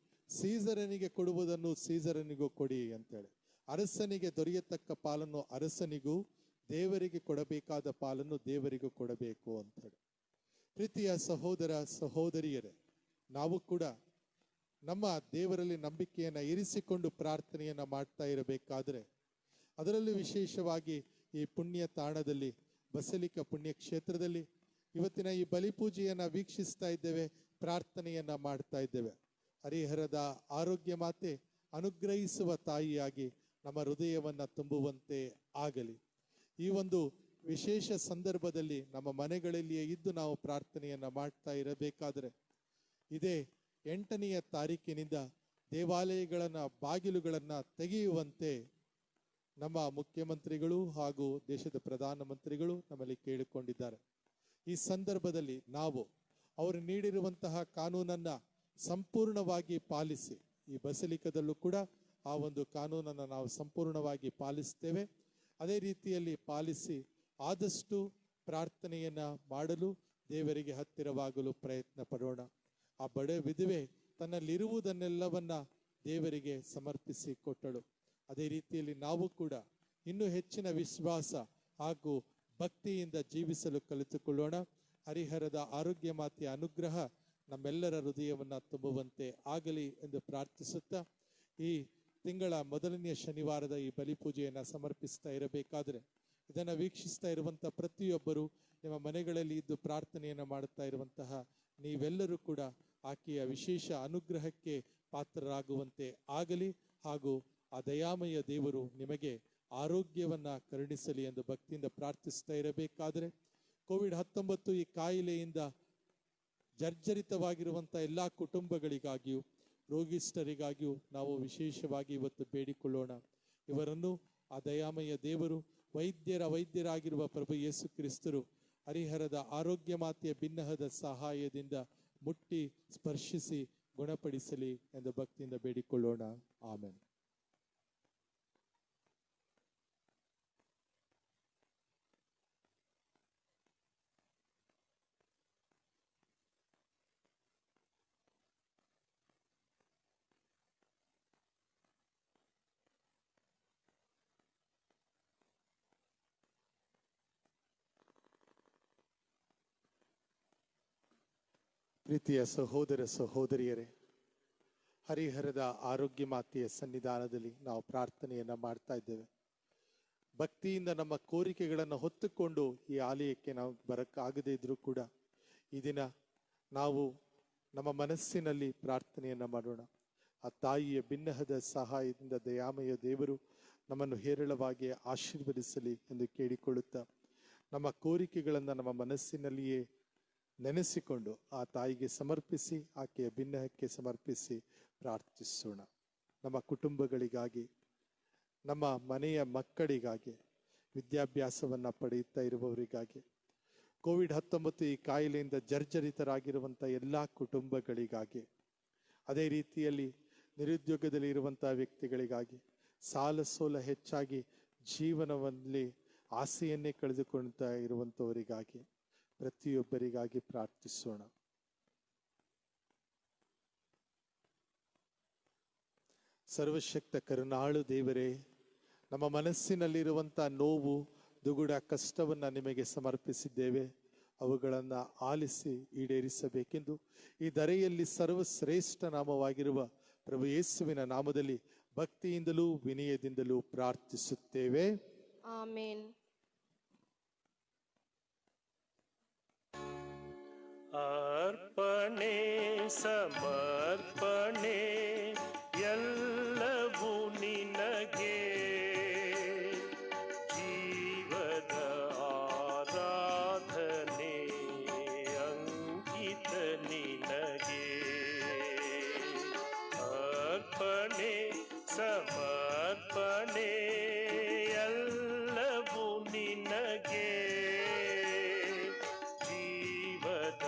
ಸೀಸರನಿಗೆ ಕೊಡುವುದನ್ನು ಸೀಸರನಿಗೂ ಕೊಡಿ ಅಂತೇಳಿ. ಅರಸನಿಗೆ ದೊರೆಯತಕ್ಕ ಪಾಲನ್ನು ಅರಸನಿಗೂ, ದೇವರಿಗೆ ಕೊಡಬೇಕಾದ ಪಾಲನ್ನು ದೇವರಿಗೂ ಕೊಡಬೇಕು ಅಂತೇಳಿ. ಪ್ರೀತಿಯ ಸಹೋದರ ಸಹೋದರಿಯರೇ, ನಾವು ಕೂಡ ನಮ್ಮ ದೇವರಲ್ಲಿ ನಂಬಿಕೆಯನ್ನ ಇರಿಸಿಕೊಂಡು ಪ್ರಾರ್ಥನೆಯನ್ನ ಮಾಡ್ತಾ ಇರಬೇಕಾದ್ರೆ, ಅದರಲ್ಲೂ ವಿಶೇಷವಾಗಿ ಈ ಪುಣ್ಯ ತಾಣದಲ್ಲಿ, ಬಸಲಿಕ ಪುಣ್ಯಕ್ಷೇತ್ರದಲ್ಲಿ ಇವತ್ತಿನ ಈ ಬಲಿಪೂಜೆಯನ್ನ ವೀಕ್ಷಿಸ್ತಾ ಇದ್ದೇವೆ, ಪ್ರಾರ್ಥನೆಯನ್ನ ಮಾಡ್ತಾ ಇದ್ದೇವೆ. ಹರಿಹರದ ಆರೋಗ್ಯ ಮಾತೆ ಅನುಗ್ರಹಿಸುವ ತಾಯಿಯಾಗಿ ನಮ್ಮ ಹೃದಯವನ್ನ ತುಂಬುವಂತೆ ಆಗಲಿ. ಈ ಒಂದು ವಿಶೇಷ ಸಂದರ್ಭದಲ್ಲಿ ನಮ್ಮ ಮನೆಗಳಲ್ಲಿಯೇ ಇದ್ದು ನಾವು ಪ್ರಾರ್ಥನೆಯನ್ನ ಮಾಡ್ತಾ ಇರಬೇಕಾದ್ರೆ, ಇದೇ 8ನೇ ತಾರೀಕಿನಿಂದ ದೇವಾಲಯಗಳನ್ನ ಬಾಗಿಲುಗಳನ್ನ ತೆಗೆಯುವಂತೆ ನಮ್ಮ ಮುಖ್ಯಮಂತ್ರಿಗಳು ಹಾಗೂ ದೇಶದ ಪ್ರಧಾನಮಂತ್ರಿಗಳು ನಮ್ಮಲ್ಲಿ ಕೇಳಿಕೊಂಡಿದ್ದಾರೆ. ಈ ಸಂದರ್ಭದಲ್ಲಿ ನಾವು ಅವರು ನೀಡಿರುವಂತಹ ಕಾನೂನನ್ನ ಸಂಪೂರ್ಣವಾಗಿ ಪಾಲಿಸಿ, ಈ ಬಸಲಿಕದಲ್ಲೂ ಕೂಡ ಆ ಒಂದು ಕಾನೂನನ್ನು ನಾವು ಸಂಪೂರ್ಣವಾಗಿ ಪಾಲಿಸ್ತೇವೆ. ಅದೇ ರೀತಿಯಲ್ಲಿ ಪಾಲಿಸಿ ಆದಷ್ಟು ಪ್ರಾರ್ಥನೆಯನ್ನ ಮಾಡಲು, ದೇವರಿಗೆ ಹತ್ತಿರವಾಗಲು ಪ್ರಯತ್ನ ಪಡೋಣ. ಆ ಬಡ ವಿಧವೆ ತನ್ನಲ್ಲಿರುವುದನ್ನೆಲ್ಲವನ್ನ ದೇವರಿಗೆ ಸಮರ್ಪಿಸಿ ಕೊಟ್ಟಳು. ಅದೇ ರೀತಿಯಲ್ಲಿ ನಾವು ಕೂಡ ಇನ್ನೂ ಹೆಚ್ಚಿನ ವಿಶ್ವಾಸ ಹಾಗೂ ಭಕ್ತಿಯಿಂದ ಜೀವಿಸಲು ಕಲಿತುಕೊಳ್ಳೋಣ. ಹರಿಹರದ ಆರೋಗ್ಯ ಮಾತೆಯ ಅನುಗ್ರಹ ನಮ್ಮೆಲ್ಲರ ಹೃದಯವನ್ನ ತುಂಬುವಂತೆ ಆಗಲಿ ಎಂದು ಪ್ರಾರ್ಥಿಸುತ್ತಾ, ಈ ತಿಂಗಳ ಮೊದಲನೆಯ ಶನಿವಾರದ ಈ ಬಲಿಪೂಜೆಯನ್ನ ಸಮರ್ಪಿಸ್ತಾ ಇರಬೇಕಾದ್ರೆ, ಇದನ್ನ ವೀಕ್ಷಿಸ್ತಾ ಇರುವಂತಹ ಪ್ರತಿಯೊಬ್ಬರು ನಿಮ್ಮ ಮನೆಗಳಲ್ಲಿ ಇದ್ದು ಪ್ರಾರ್ಥನೆಯನ್ನ ಮಾಡುತ್ತಾ ಇರುವಂತಹ ನೀವೆಲ್ಲರೂ ಕೂಡ ಆಕೆಯ ವಿಶೇಷ ಅನುಗ್ರಹಕ್ಕೆ ಪಾತ್ರರಾಗುವಂತೆ ಆಗಲಿ. ಹಾಗೂ ಆ ದಯಾಮಯ ದೇವರು ನಿಮಗೆ ಆರೋಗ್ಯವನ್ನ ಕರುಣಿಸಲಿ ಎಂದು ಭಕ್ತಿಯಿಂದ ಪ್ರಾರ್ಥಿಸ್ತಾ ಇರಬೇಕಾದ್ರೆ, ಕೋವಿಡ್-19 ಈ ಕಾಯಿಲೆಯಿಂದ ಜರ್ಜರಿತವಾಗಿರುವಂತಹ ಎಲ್ಲಾ ಕುಟುಂಬಗಳಿಗಾಗಿಯೂ, ರೋಗಿಷ್ಠರಿಗಾಗಿಯೂ ನಾವು ವಿಶೇಷವಾಗಿ ಇವತ್ತು ಬೇಡಿಕೊಳ್ಳೋಣ. ಇವರನ್ನು ಆ ದಯಾಮಯ ದೇವರು, ವೈದ್ಯರಾಗಿರುವ ಪ್ರಭು ಯೇಸು ಕ್ರಿಸ್ತರು ಹರಿಹರದ ಆರೋಗ್ಯ ಮಾತೆಯ ಬಿನ್ನಹದ ಸಹಾಯದಿಂದ ಮುಟ್ಟಿ ಸ್ಪರ್ಶಿಸಿ ಗುಣಪಡಿಸಲಿ ಎಂದು ಭಕ್ತಿಯಿಂದ ಬೇಡಿಕೊಳ್ಳೋಣ. ಆಮೆನ್. ಪ್ರೀತಿಯ ಸಹೋದರ ಸಹೋದರಿಯರೇ, ಹರಿಹರದ ಆರೋಗ್ಯ ಮಾತೆಯ ಸನ್ನಿಧಾನದಲ್ಲಿ ನಾವು ಪ್ರಾರ್ಥನೆಯನ್ನ ಮಾಡ್ತಾ ಇದ್ದೇವೆ. ಭಕ್ತಿಯಿಂದ ನಮ್ಮ ಕೋರಿಕೆಗಳನ್ನು ಹೊತ್ತುಕೊಂಡು ಈ ಆಲಯಕ್ಕೆ ನಾವು ಬರಕ್ಕಾಗದೇ ಇದ್ರೂ ಕೂಡ ಈ ದಿನ ನಾವು ನಮ್ಮ ಮನಸ್ಸಿನಲ್ಲಿ ಪ್ರಾರ್ಥನೆಯನ್ನ ಮಾಡೋಣ. ಆ ತಾಯಿಯ ಬಿನ್ನಹದ ಸಹಾಯದಿಂದ ದಯಾಮಯ ದೇವರು ನಮ್ಮನ್ನು ಹೇರಳವಾಗಿ ಆಶೀರ್ವದಿಸಲಿ ಎಂದು ಕೇಳಿಕೊಳ್ಳುತ್ತಾ, ನಮ್ಮ ಕೋರಿಕೆಗಳನ್ನು ನಮ್ಮ ಮನಸ್ಸಿನಲ್ಲಿಯೇ ನೆನೆಸಿಕೊಂಡು ಆ ತಾಯಿಗೆ ಸಮರ್ಪಿಸಿ, ಆಕೆಯ ಬಿನ್ನಹಕ್ಕೆ ಸಮರ್ಪಿಸಿ ಪ್ರಾರ್ಥಿಸೋಣ. ನಮ್ಮ ಕುಟುಂಬಗಳಿಗಾಗಿ, ನಮ್ಮ ಮನೆಯ ಮಕ್ಕಳಿಗಾಗಿ, ವಿದ್ಯಾಭ್ಯಾಸವನ್ನ ಪಡೆಯುತ್ತಾ ಇರುವವರಿಗಾಗಿ, ಕೋವಿಡ್-19 ಈ ಕಾಯಿಲೆಯಿಂದ ಜರ್ಜರಿತರಾಗಿರುವಂಥ ಎಲ್ಲ ಕುಟುಂಬಗಳಿಗಾಗಿ, ಅದೇ ರೀತಿಯಲ್ಲಿ ನಿರುದ್ಯೋಗದಲ್ಲಿ ಇರುವಂತಹ ವ್ಯಕ್ತಿಗಳಿಗಾಗಿ, ಸಾಲ ಸೋಲ ಹೆಚ್ಚಾಗಿ ಜೀವನದಲ್ಲಿ ಆಸೆಯನ್ನೇ ಕಳೆದುಕೊಳ್ತಾ ಇರುವಂಥವರಿಗಾಗಿ, ಪ್ರತಿಯೊಬ್ಬರಿಗಾಗಿ ಪ್ರಾರ್ಥಿಸೋಣ. ಸರ್ವಶಕ್ತ ಕರುಣಾಳು ದೇವರೇ, ನಮ್ಮ ಮನಸ್ಸಿನಲ್ಲಿರುವಂಥ ನೋವು, ದುಗುಡ, ಕಷ್ಟವನ್ನು ನಿಮಗೆ ಸಮರ್ಪಿಸಿದ್ದೇವೆ. ಅವುಗಳನ್ನು ಆಲಿಸಿ ಈಡೇರಿಸಬೇಕೆಂದು ಈ ಧರೆಯಲ್ಲಿ ಸರ್ವಶ್ರೇಷ್ಠ ನಾಮವಾಗಿರುವ ಪ್ರಭು ಯೇಸುವಿನ ನಾಮದಲ್ಲಿ ಭಕ್ತಿಯಿಂದಲೂ ವಿನಯದಿಂದಲೂ ಪ್ರಾರ್ಥಿಸುತ್ತೇವೆ. ಆಮೇನ್. ಅರ್ಪಣೆ ಸಮರ್ಪಣೆ ಎಲ್ಲವೂ ನಿನಗೆ, ಜೀವದ ಆರಾಧನೆ ಅಂಕಿತ ನಿನಗೆ. ಅರ್ಪಣೆ ಸಮರ್ಪಣೆ ಎಲ್ಲವೂ ನಿನಗೆ, ಜೀವದ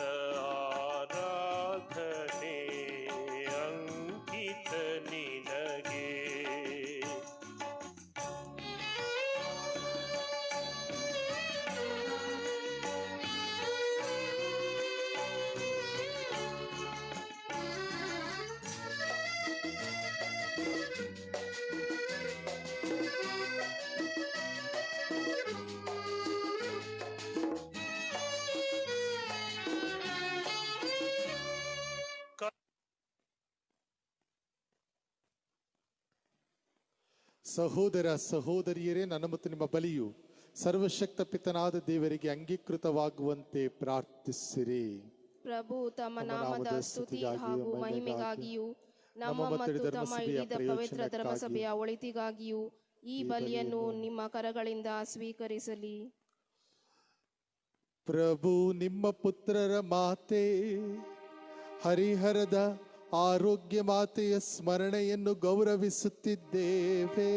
ಆರಾಧನೆ ಅಂಕಿತ ನಿನಗೆ. ಸಹೋದರ ಸಹೋದರಿಯರೇ, ನನ್ನ ಮತ್ತು ನಿಮ್ಮ ಬಲಿಯು ಸರ್ವಶಕ್ತ ಪಿತನಾದ ದೇವರಿಗೆ ಅಂಗೀಕೃತವಾಗುವಂತೆ ಪ್ರಾರ್ಥಿಸಿರಿ. ಪ್ರಭು ತಮ್ಮ ನಾಮದ ಸ್ತುತಿ ಹಾಗೂ ಮಹಿಮೆಗಾಗಿಯೂ ನಮ್ಮ ಮತ್ತು ತಮ್ಮ ಇಡೀ ಪವಿತ್ರ ಧರ್ಮಸಭೆಯ ಒಳಿತಿಗಾಗಿಯೂ ಈ ಬಲಿಯನ್ನು ನಿಮ್ಮ ಕರಗಳಿಂದ ಸ್ವೀಕರಿಸಲಿ. ಪ್ರಭು ನಿಮ್ಮ ಪುತ್ರರ ಮಾತೆ ಹರಿಹರದ ಆರೋಗ್ಯ ಮಾತೆಯ ಸ್ಮರಣೆಯನ್ನು ಗೌರವಿಸುತ್ತಿದ್ದೇವೆ.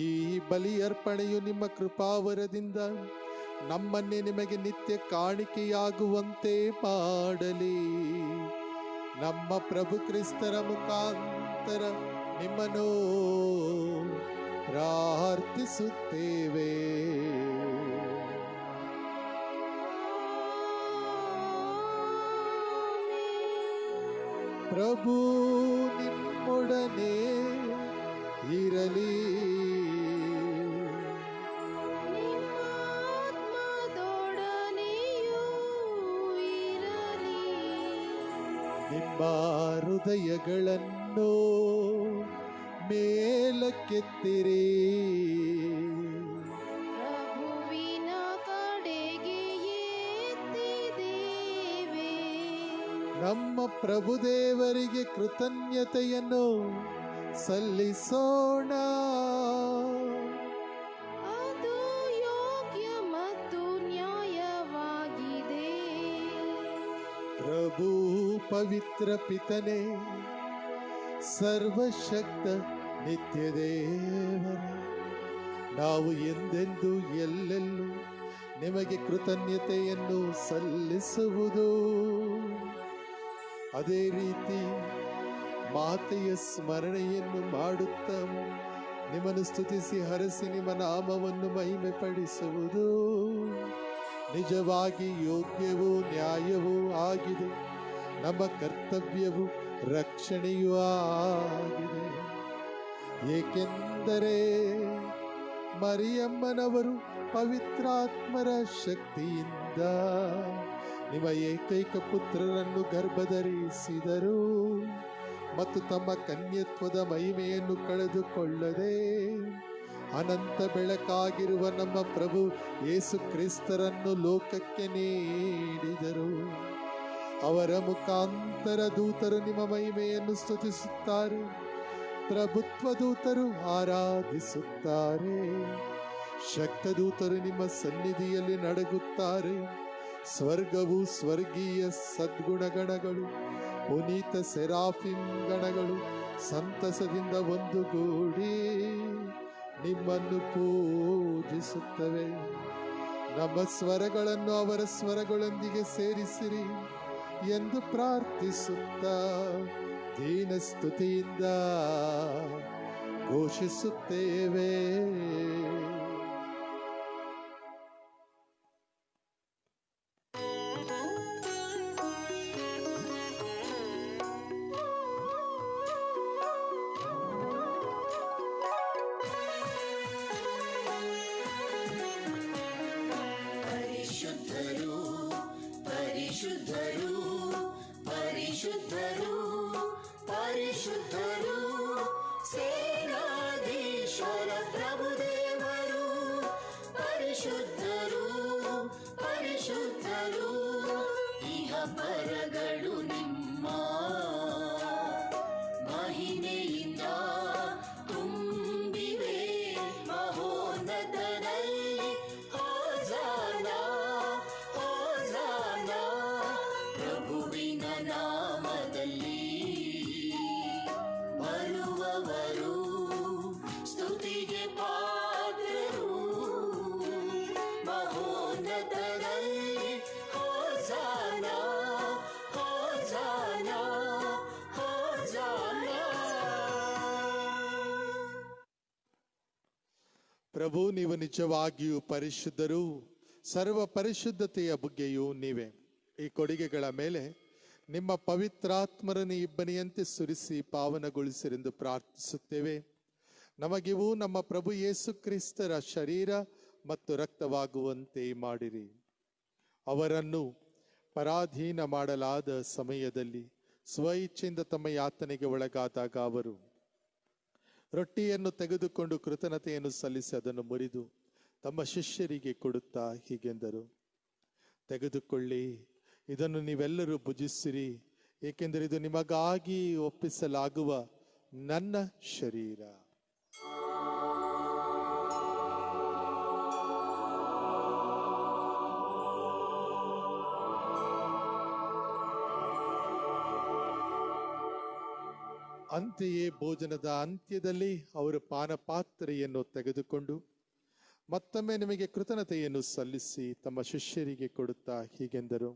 ಈ ಬಲಿ ಅರ್ಪಣೆಯು ನಿಮ್ಮ ಕೃಪಾವರದಿಂದ ನಮ್ಮನ್ನೇ ನಿಮಗೆ ನಿತ್ಯ ಕಾಣಿಕೆಯಾಗುವಂತೆ ಮಾಡಲಿ. ನಮ್ಮ ಪ್ರಭು ಕ್ರಿಸ್ತರ ಮುಖಾಂತರ ನಿಮ್ಮನ್ನು ಪ್ರಾರ್ಥಿಸುತ್ತೇವೆ. ಪ್ರಭು ನಿಮ್ಮೊಡನೆ ಇರಲಿ. ನಿಮ್ಮ ಹೃದಯಗಳನ್ನು ಮೇಲಕ್ಕೆತ್ತಿರಿ. ಪ್ರಭುವಿನ ಕಡೆಗೆ ಎತ್ತಿದ್ದೇವೆ. ನಮ್ಮ ಪ್ರಭುದೇವರಿಗೆ ಕೃತಜ್ಞತೆಯನ್ನು ಸಲ್ಲಿಸೋಣ. ಅದು ಯೋಗ್ಯ ಮತ್ತು ನ್ಯಾಯವಾಗಿದೆ. ಪ್ರಭು ಪವಿತ್ರ ಪಿತನೇ, ಸರ್ವಶಕ್ತ ನಿತ್ಯ ದೇವರೇ, ನಾವು ಎಂದೆಂದೂ ಎಲ್ಲೆಲ್ಲೂ ನಿಮಗೆ ಕೃತಜ್ಞತೆಯನ್ನು ಸಲ್ಲಿಸುವುದು. ಅದೇ ರೀತಿ ಮಾತೆಯ ಸ್ಮರಣೆಯನ್ನು ಮಾಡುತ್ತಾ ನಿಮ್ಮನ್ನು ಸ್ತುತಿಸಿ ಹರಸಿ ನಿಮ್ಮ ನಾಮವನ್ನು ಮಹಿಮೆ ಪಡಿಸುವುದು ನಿಜವಾಗಿ ಯೋಗ್ಯವೂ ನ್ಯಾಯವೂ ಆಗಿದೆ. ನಮ್ಮ ಕರ್ತವ್ಯವೂ ರಕ್ಷಣೆಯೂ ಆಗಿದೆ. ಏಕೆಂದರೆ ಮರಿಯಮ್ಮನವರು ಪವಿತ್ರಾತ್ಮರ ಶಕ್ತಿಯಿಂದ ನಿಮ್ಮ ಏಕೈಕ ಪುತ್ರರನ್ನು ಗರ್ಭಧರಿಸಿದರು ಮತ್ತು ತಮ್ಮ ಕನ್ಯತ್ವದ ಮಹಿಮೆಯನ್ನು ಕಳೆದುಕೊಳ್ಳದೆ ಅನಂತ ಬೆಳಕಾಗಿರುವ ನಮ್ಮ ಪ್ರಭು ಯೇಸು ಕ್ರಿಸ್ತರನ್ನು ಲೋಕಕ್ಕೆ ನೀಡಿದರು. ಅವರ ಮುಖಾಂತರ ದೂತರು ನಿಮ್ಮ ಮಹಿಮೆಯನ್ನು ಸ್ತುತಿಸುತ್ತಾರೆ, ಪ್ರಭುತ್ವ ದೂತರು ಆರಾಧಿಸುತ್ತಾರೆ, ಶಕ್ತದೂತರು ನಿಮ್ಮ ಸನ್ನಿಧಿಯಲ್ಲಿ ನಡಗುತ್ತಾರೆ. ಸ್ವರ್ಗವು ಸ್ವರ್ಗೀಯ ಸದ್ಗುಣಗಣಗಳು, ಪುನೀತ ಸೆರಾಫಿಮ್ ಗಣಗಳು ಸಂತಸದಿಂದ ಒಂದುಗೂಡಿ ನಿಮ್ಮನ್ನು ಪೂಜಿಸುತ್ತವೆ. ನಮ್ಮ ಸ್ವರಗಳನ್ನು ಅವರ ಸ್ವರಗಳೊಂದಿಗೆ ಸೇರಿಸಿರಿ ಎಂದು ಪ್ರಾರ್ಥಿಸುತ್ತಾ ದೀನ ಸ್ತುತಿಯಿಂದ ಘೋಷಿಸುತ್ತೇವೆ. ಪರಗಳು ನಿಮ್ಮ ಮಹಿಮೆಯಿಂದ ತುಂಬಿವೆ ಮಹೋನ್ನತದಲ್ಲಿ ಹೋಜಾನ ಹೋಜಾನ ಪ್ರಭುವಿನ ನಾಮದಲ್ಲಿ ಬರುವವರು ಸ್ತುತಿಗೆ ಪಾತ್ರರು ಮಹೋನ್ನತದಲ್ಲಿ ಹೋಜಾನ ಹೋಜಾನ ಹೋಜಾನ. ಪ್ರಭು, ನೀವು ನಿಜವಾಗಿಯೂ ಪರಿಶುದ್ಧರು, ಸರ್ವ ಪರಿಶುದ್ಧತೆಯ ಬುಗ್ಗೆಯೂ ನೀವೇ. ಈ ಕೊಡುಗೆಗಳ ಮೇಲೆ ನಿಮ್ಮ ಪವಿತ್ರಾತ್ಮರನ್ನು ಇಬ್ಬನಿಯಂತೆ ಸುರಿಸಿ ಪಾವನಗೊಳಿಸಿರೆಂದು ಪ್ರಾರ್ಥಿಸುತ್ತೇವೆ. ನಮಗಿವು ನಮ್ಮ ಪ್ರಭು ಯೇಸು ಕ್ರಿಸ್ತರ ಶರೀರ ಮತ್ತು ರಕ್ತವಾಗುವಂತೆ ಮಾಡಿರಿ. ಅವರನ್ನು ಪರಾಧೀನ ಮಾಡಲಾದ ಸಮಯದಲ್ಲಿ ಸ್ವಇಚ್ಛೆಯಿಂದ ತಮ್ಮ ಯಾತನೆಗೆ ಒಳಗಾದಾಗ ಅವರು ರೊಟ್ಟಿಯನ್ನು ತೆಗೆದುಕೊಂಡು ಕೃತಜ್ಞತೆಯನ್ನು ಸಲ್ಲಿಸಿ ಅದನ್ನು ಮುರಿದು ತಮ್ಮ ಶಿಷ್ಯರಿಗೆ ಕೊಡುತ್ತಾ ಹೀಗೆಂದರು, ತೆಗೆದುಕೊಳ್ಳಿ, ಇದನ್ನು ನೀವೆಲ್ಲರೂ ಭುಜಿಸಿರಿ, ಏಕೆಂದರೆ ಇದು ನಿಮಗಾಗಿ ಒಪ್ಪಿಸಲಾಗುವ ನನ್ನ ಶರೀರ. ಅಂತೆಯೇ ಭೋಜನದ ಅಂತ್ಯದಲ್ಲಿ ಅವರು ಪಾನಪಾತ್ರೆಯನ್ನು ತೆಗೆದುಕೊಂಡು ಮತ್ತೊಮ್ಮೆ ನಿಮಗೆ ಕೃತಜ್ಞತೆಯನ್ನು ಸಲ್ಲಿಸಿ ತಮ್ಮ ಶಿಷ್ಯರಿಗೆ ಕೊಡುತ್ತಾ ಹೀಗೆಂದರು,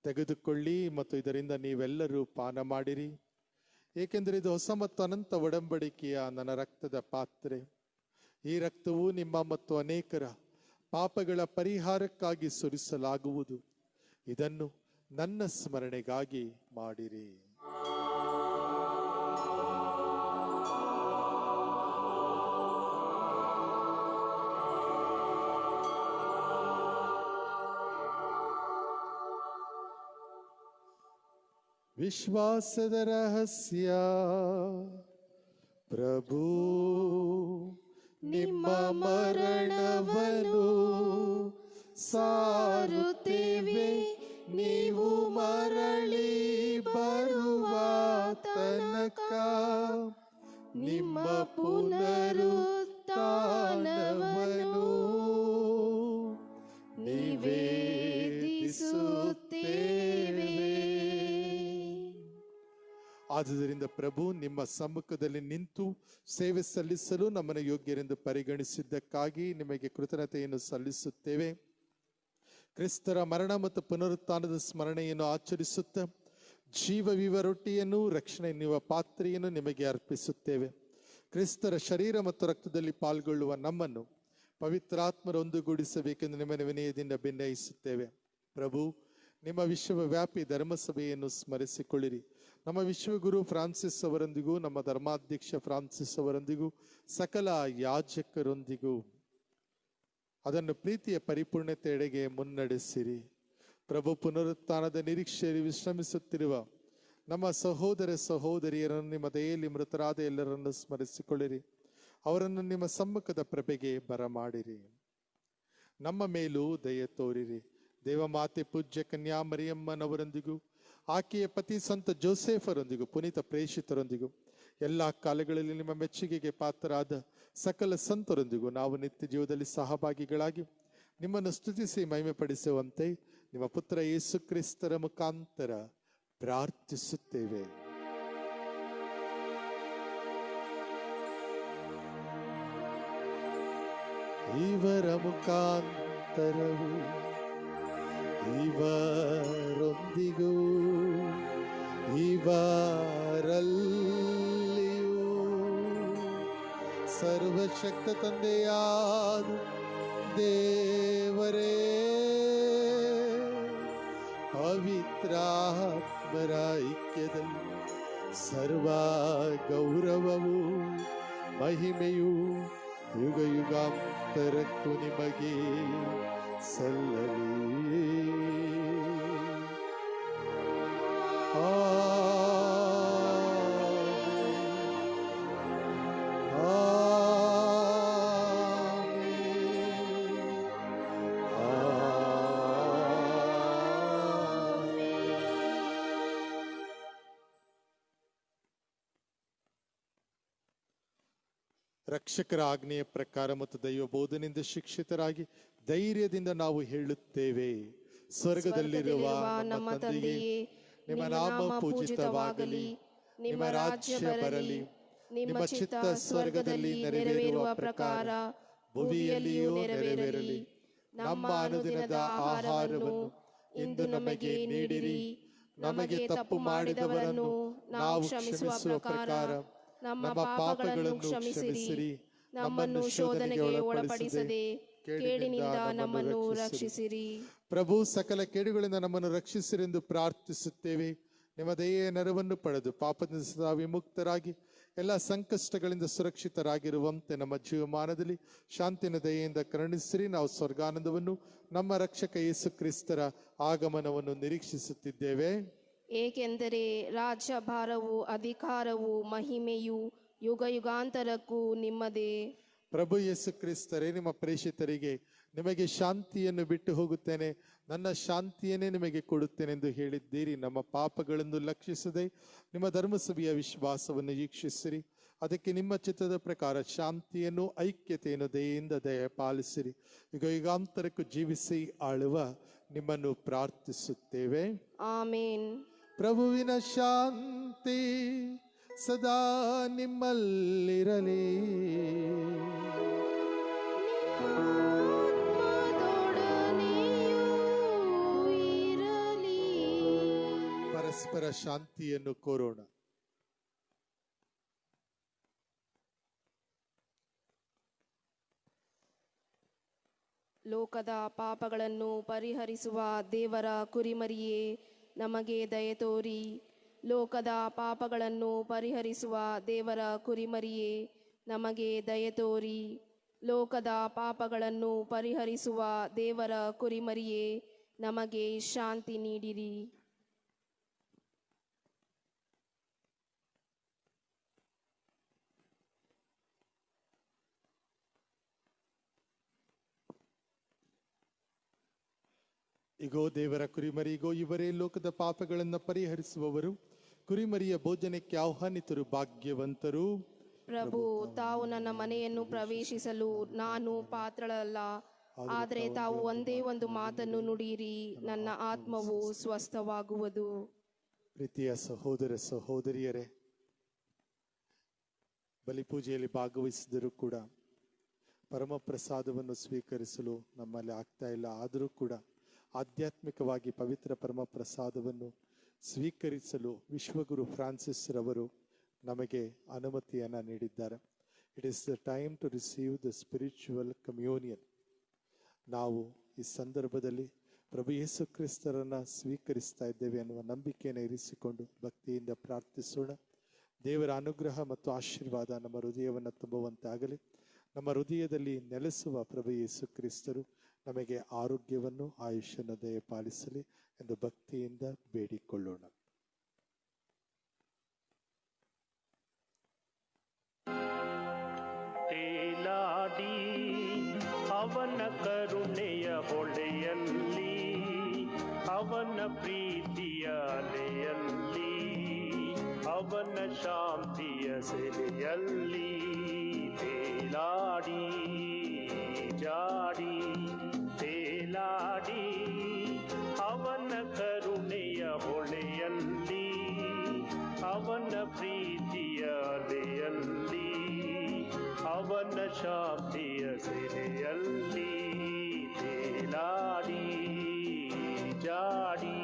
ತೆಗೆದುಕೊಳ್ಳಿ ಮತ್ತು ಇದರಿಂದ ನೀವೆಲ್ಲರೂ ಪಾನ ಮಾಡಿರಿ, ಏಕೆಂದರೆ ಇದು ಹೊಸ ಮತ್ತು ಅನಂತ ಒಡಂಬಡಿಕೆಯ ನನ್ನ ರಕ್ತದ ಪಾತ್ರೆ. ಈ ರಕ್ತವು ನಿಮ್ಮ ಮತ್ತು ಅನೇಕರ ಪಾಪಗಳ ಪರಿಹಾರಕ್ಕಾಗಿ ಸುರಿಸಲಾಗುವುದು. ಇದನ್ನು ನನ್ನ ಸ್ಮರಣೆಗಾಗಿ ಮಾಡಿರಿ. ವಿಶ್ವಾಸದ ರಹಸ್ಯ. ಪ್ರಭು, ನಿಮ್ಮ ಮರಣವನ್ನು ಸಾರುತ್ತೇವೆ, ನೀವು ಮರಳಿ ಬರುವ ತನಕ ನಿಮ್ಮ ಪುನರುತ್ಥಾನವನ್ನು ನಿವೇದಿಸುತ್ತೇವೆ. ಆದುದರಿಂದ ಪ್ರಭು, ನಿಮ್ಮ ಸಮ್ಮುಖದಲ್ಲಿ ನಿಂತು ಸೇವೆ ಸಲ್ಲಿಸಲು ನಮ್ಮನ್ನು ಯೋಗ್ಯರೆಂದು ಪರಿಗಣಿಸಿದ್ದಕ್ಕಾಗಿ ನಿಮಗೆ ಕೃತಜ್ಞತೆಯನ್ನು ಸಲ್ಲಿಸುತ್ತೇವೆ. ಕ್ರಿಸ್ತರ ಮರಣ ಮತ್ತು ಪುನರುತ್ಥಾನದ ಸ್ಮರಣೆಯನ್ನು ಆಚರಿಸುತ್ತಾ ಜೀವವಿವ ರೊಟ್ಟಿಯನ್ನು ರಕ್ಷಣೆ ಎನ್ನುವ ಪಾತ್ರೆಯನ್ನು ನಿಮಗೆ ಅರ್ಪಿಸುತ್ತೇವೆ. ಕ್ರಿಸ್ತರ ಶರೀರ ಮತ್ತು ರಕ್ತದಲ್ಲಿ ಪಾಲ್ಗೊಳ್ಳುವ ನಮ್ಮನ್ನು ಪವಿತ್ರಾತ್ಮರ ಒಂದುಗೂಡಿಸಬೇಕೆಂದು ನಿಮ್ಮನ್ನು ವಿನಯದಿಂದ ಭಿನ್ನಯಿಸುತ್ತೇವೆ. ಪ್ರಭು, ನಿಮ್ಮ ವಿಶ್ವವ್ಯಾಪಿ ಧರ್ಮಸಭೆಯನ್ನು ಸ್ಮರಿಸಿಕೊಳ್ಳಿರಿ. ನಮ್ಮ ವಿಶ್ವಗುರು ಫ್ರಾನ್ಸಿಸ್ ಅವರೊಂದಿಗೂ ನಮ್ಮ ಧರ್ಮಾಧ್ಯಕ್ಷ ಫ್ರಾನ್ಸಿಸ್ ಅವರೊಂದಿಗೂ ಸಕಲ ಯಾಜಕರೊಂದಿಗೂ ಅದನ್ನು ಪ್ರೀತಿಯ ಪರಿಪೂರ್ಣತೆಯೆಡೆಗೆ ಮುನ್ನಡೆಸಿರಿ. ಪ್ರಭು, ಪುನರುತ್ಥಾನದ ನಿರೀಕ್ಷೆಯಲ್ಲಿ ವಿಶ್ರಮಿಸುತ್ತಿರುವ ನಮ್ಮ ಸಹೋದರ ಸಹೋದರಿಯರನ್ನು ನಿಮ್ಮ ದಯೆಯಲ್ಲಿ ಮೃತರಾದ ಎಲ್ಲರನ್ನು ಸ್ಮರಿಸಿಕೊಳ್ಳಿರಿ. ಅವರನ್ನು ನಿಮ್ಮ ಸಮ್ಮುಖದ ಪ್ರಭೆಗೆ ಬರಮಾಡಿರಿ. ನಮ್ಮ ಮೇಲೂ ದಯೆ ತೋರಿರಿ. ದೇವಮಾತೆ ಪೂಜ್ಯ ಕನ್ಯಾ ಮರಿಯಮ್ಮನವರೊಂದಿಗೂ ಆಕೆಯ ಪತಿ ಸಂತ ಜೋಸೆಫರೊಂದಿಗೂ ಪುನೀತ ಪ್ರೇಷಿತರೊಂದಿಗೂ ಎಲ್ಲ ಕಾಲಗಳಲ್ಲಿ ನಿಮ್ಮ ಮೆಚ್ಚುಗೆಗೆ ಪಾತ್ರರಾದ ಸಕಲ ಸಂತರೊಂದಿಗೂ ನಾವು ನಿತ್ಯ ಜೀವದಲ್ಲಿ ಸಹಭಾಗಿಗಳಾಗಿ ನಿಮ್ಮನ್ನು ಸ್ತುತಿಸಿ ಮಹಿಮೆಪಡಿಸುವಂತೆ ನಿಮ್ಮ ಪುತ್ರ ಯೇಸು ಕ್ರಿಸ್ತರ ಮುಖಾಂತರ ಪ್ರಾರ್ಥಿಸುತ್ತೇವೆ. ಇವರ ಮುಖಾಂತರವು ಇವರೊಂದಿಗೂ ಇವರಲ್ಲಿಯೂ ಸರ್ವಶಕ್ತ ತಂದೆಯಾದ ದೇವರೇ, ಪವಿತ್ರಾತ್ಮರ ಐಕ್ಯದಲ್ಲಿ ಸರ್ವ ಗೌರವವು ಮಹಿಮೆಯು ಯುಗ ಯುಗಾಂತರಕ್ಕೂ ನಿಮಗೆ ಸಲ್ಲಲಿ. ರಕ್ಷಕರ ಆಜ್ಞೆಯ ಪ್ರಕಾರ ಮತ್ತು ದೈವ ಬೋಧನೆಯಿಂದ ಶಿಕ್ಷಿತರಾಗಿ ಧೈರ್ಯದಿಂದ ನಾವು ಹೇಳುತ್ತೇವೆ, ಸ್ವರ್ಗದಲ್ಲಿರುವ ನಮ್ಮ ತಂದೆಯೇ, ನಿಮ್ಮ ನಾಮ ಪೂಜಿತವಾಗಲಿ, ನಿಮ್ಮ ರಾಜ್ಯ ಬರಲಿ, ನಿಮ್ಮ ಚಿತ್ತ ಸ್ವರ್ಗದಲ್ಲಿ ನೆರವೇರುವ ಪ್ರಕಾರ ಭೂಮಿಯಲ್ಲಿಯೂ ನೆರವೇರಲಿ. ನಮ್ಮ ಅನುದಿನದ ಆಹಾರವನ್ನು ಇಂದು ನಮಗೆ ನೀಡಿರಿ, ನಮಗೆ ತಪ್ಪು ಮಾಡಿದವರನ್ನು ನಾವು ಕ್ಷಮಿಸುವ ಪ್ರಕಾರ ನಮ್ಮ ಪಾಪಗಳನ್ನು ಕ್ಷಮಿಸಿರಿ, ನಮ್ಮನ್ನು ಶೋಧನೆಗೆ ಒಳಪಡಿಸದೆ ಕೇಡಿನಿಂದ ನಮ್ಮನ್ನು ರಕ್ಷಿಸಿರಿ. ಪ್ರಭು ಸಕಲ ಕೇಡುಗಳಿಂದ ನಮ್ಮನ್ನು ರಕ್ಷಿಸಿರೆಂದು ಪ್ರಾರ್ಥಿಸುತ್ತೇವೆ. ನಿಮ್ಮ ದಯೆಯ ನೆರವನ್ನು ಪಡೆದು ಪಾಪದಿಂದ ಸದಾ ವಿಮುಕ್ತರಾಗಿ ಎಲ್ಲ ಸಂಕಷ್ಟಗಳಿಂದ ಸುರಕ್ಷಿತರಾಗಿರುವಂತೆ ನಮ್ಮ ಜೀವಮಾನದಲ್ಲಿ ಶಾಂತಿನ ದಯೆಯಿಂದ ಕರುಣಿಸಿರಿ. ನಾವು ಸ್ವರ್ಗಾನಂದವನ್ನು ನಮ್ಮ ರಕ್ಷಕ ಯೇಸು ಕ್ರಿಸ್ತರ ಆಗಮನವನ್ನು ನಿರೀಕ್ಷಿಸುತ್ತಿದ್ದೇವೆ. ಏಕೆಂದರೆ ರಾಜ್ಯಭಾರವು, ಅಧಿಕಾರವು, ಮಹಿಮೆಯು ಯುಗ ಯುಗಾಂತರಕ್ಕೂ ನಿಮ್ಮದೇ. ಪ್ರಭು ಯೇಸು ಕ್ರಿಸ್ತರೇ, ನಿಮ್ಮ ಪ್ರೇಷಿತರಿಗೆ ನಿಮಗೆ ಶಾಂತಿಯನ್ನು ಬಿಟ್ಟು ಹೋಗುತ್ತೇನೆ, ನನ್ನ ಶಾಂತಿಯನ್ನೇ ನಿಮಗೆ ಕೊಡುತ್ತೇನೆಂದು ಹೇಳಿದ್ದೀರಿ. ನಮ್ಮ ಪಾಪಗಳನ್ನು ಲಕ್ಷಿಸದೆ ನಿಮ್ಮ ಧರ್ಮಸಭೆಯ ವಿಶ್ವಾಸವನ್ನು ವೀಕ್ಷಿಸಿರಿ. ಅದಕ್ಕೆ ನಿಮ್ಮ ಚಿತ್ತದ ಪ್ರಕಾರ ಶಾಂತಿಯನ್ನು, ಐಕ್ಯತೆಯನ್ನು ದಯೆಯಿಂದ ದಯಪಾಲಿಸಿರಿ. ಯುಗ ಯುಗಾಂತರಕ್ಕೂ ಜೀವಿಸಿ ಆಳುವ ನಿಮ್ಮನ್ನು ಪ್ರಾರ್ಥಿಸುತ್ತೇವೆ. ಆಮೇನ್. ಪ್ರಭುವಿನ ಶಾಂತಿ ಸದಾ ನಿಮ್ಮಲ್ಲಿರಲಿ. ಪರಸ್ಪರ ಶಾಂತಿಯನ್ನು ಕೋರೋಣ. ಲೋಕದ ಪಾಪಗಳನ್ನು ಪರಿಹರಿಸುವ ದೇವರ ಕುರಿಮರಿಯೇ, ನಮಗೆ ದಯೆ ತೋರಿ. ಲೋಕದ ಪಾಪಗಳನ್ನು ಪರಿಹರಿಸುವ ದೇವರ ಕುರಿಮರಿಯೇ, ನಮಗೆ ದಯೆ ತೋರಿ. ಲೋಕದ ಪಾಪಗಳನ್ನು ಪರಿಹರಿಸುವ ದೇವರ ಕುರಿಮರಿಯೇ, ನಮಗೆ ಶಾಂತಿ ನೀಡಿರಿ. ಇಗೋ ದೇವರ ಕುರಿಮರಿಗೋ, ಇವರೇ ಲೋಕದ ಪಾಪಗಳನ್ನು ಪರಿಹರಿಸುವವರು. ಕುರಿಮರಿಯ ಭೋಜನಕ್ಕೆ ಆಹ್ವಾನಿತರು ಭಾಗ್ಯವಂತರು. ಪ್ರಭು, ತಾವು ನನ್ನ ಮನೆಯನ್ನು ಪ್ರವೇಶಿಸಲು ನಾನು ಪಾತ್ರಳಲ್ಲ, ಆದರೆ ತಾವು ಒಂದೇ ಒಂದು ಮಾತನ್ನು ನುಡಿಯಿರಿ, ನನ್ನ ಆತ್ಮವು ಸ್ವಸ್ಥವಾಗುವುದು. ಪ್ರೀತಿಯ ಸಹೋದರ ಸಹೋದರಿಯರೇ, ಬಲಿಪೂಜೆಯಲ್ಲಿ ಭಾಗವಹಿಸಿದರೂ ಕೂಡ ಪರಮ ಪ್ರಸಾದವನ್ನು ಸ್ವೀಕರಿಸಲು ನಮ್ಮಲ್ಲಿ ಆಗ್ತಾ ಇಲ್ಲ. ಆದರೂ ಕೂಡ ಆಧ್ಯಾತ್ಮಿಕವಾಗಿ ಪವಿತ್ರ ಪರಮ ಪ್ರಸಾದವನ್ನು ಸ್ವೀಕರಿಸಲು ವಿಶ್ವಗುರು ಫ್ರಾನ್ಸಿಸ್ ರವರು ನಮಗೆ ಅನುಮತಿಯನ್ನು ನೀಡಿದ್ದಾರೆ. It is the time to receive the spiritual communion. ನಾವು ಈ ಸಂದರ್ಭದಲ್ಲಿ ಪ್ರಭು ಯೇಸು ಕ್ರಿಸ್ತರನ್ನು ಸ್ವೀಕರಿಸ್ತಾ ಇದ್ದೇವೆ ಅನ್ನುವ ನಂಬಿಕೆಯನ್ನು ಇರಿಸಿಕೊಂಡು ಭಕ್ತಿಯಿಂದ ಪ್ರಾರ್ಥಿಸೋಣ. ದೇವರ ಅನುಗ್ರಹ ಮತ್ತು ಆಶೀರ್ವಾದ ನಮ್ಮ ಹೃದಯವನ್ನು ತುಂಬುವಂತಾಗಲಿ. ನಮ್ಮ ಹೃದಯದಲ್ಲಿ ನೆಲೆಸುವ ಪ್ರಭು ಯೇಸು ಕ್ರಿಸ್ತರು ನಮಗೆ ಆರೋಗ್ಯವನ್ನು, ಆಯುಷ್ಯವನ್ನು ದಯಪಾಲಿಸಲಿ ಎಂದು ಭಕ್ತಿಯಿಂದ ಬೇಡಿಕೊಳ್ಳೋಣ. ತೇಲಾಡಿ ಅವನ ಕರುಣೆಯ ಹೊಳೆಯಲ್ಲಿ, ಅವನ ಪ್ರೀತಿಯ ಅಲೆಯಲ್ಲಿ, ಅವನ ಶಾಂತಿಯ ಸೆಲೆಯಲ್ಲಿ ತೇಲಾಡಿ ಜಾಡಿ, ತೇಲಾಡಿ ಅವನ ಕರುಣೆಯ ಹೊಳೆಯಲ್ಲಿ, ಅವನ ಪ್ರೀತಿಯ ಅಲೆಯಲ್ಲಿ, ಅವನ ಶಾಂತಿಯ ಸೆಲೆಯಲ್ಲಿ ತೇಲಾಡಿ ಜಾಡಿ.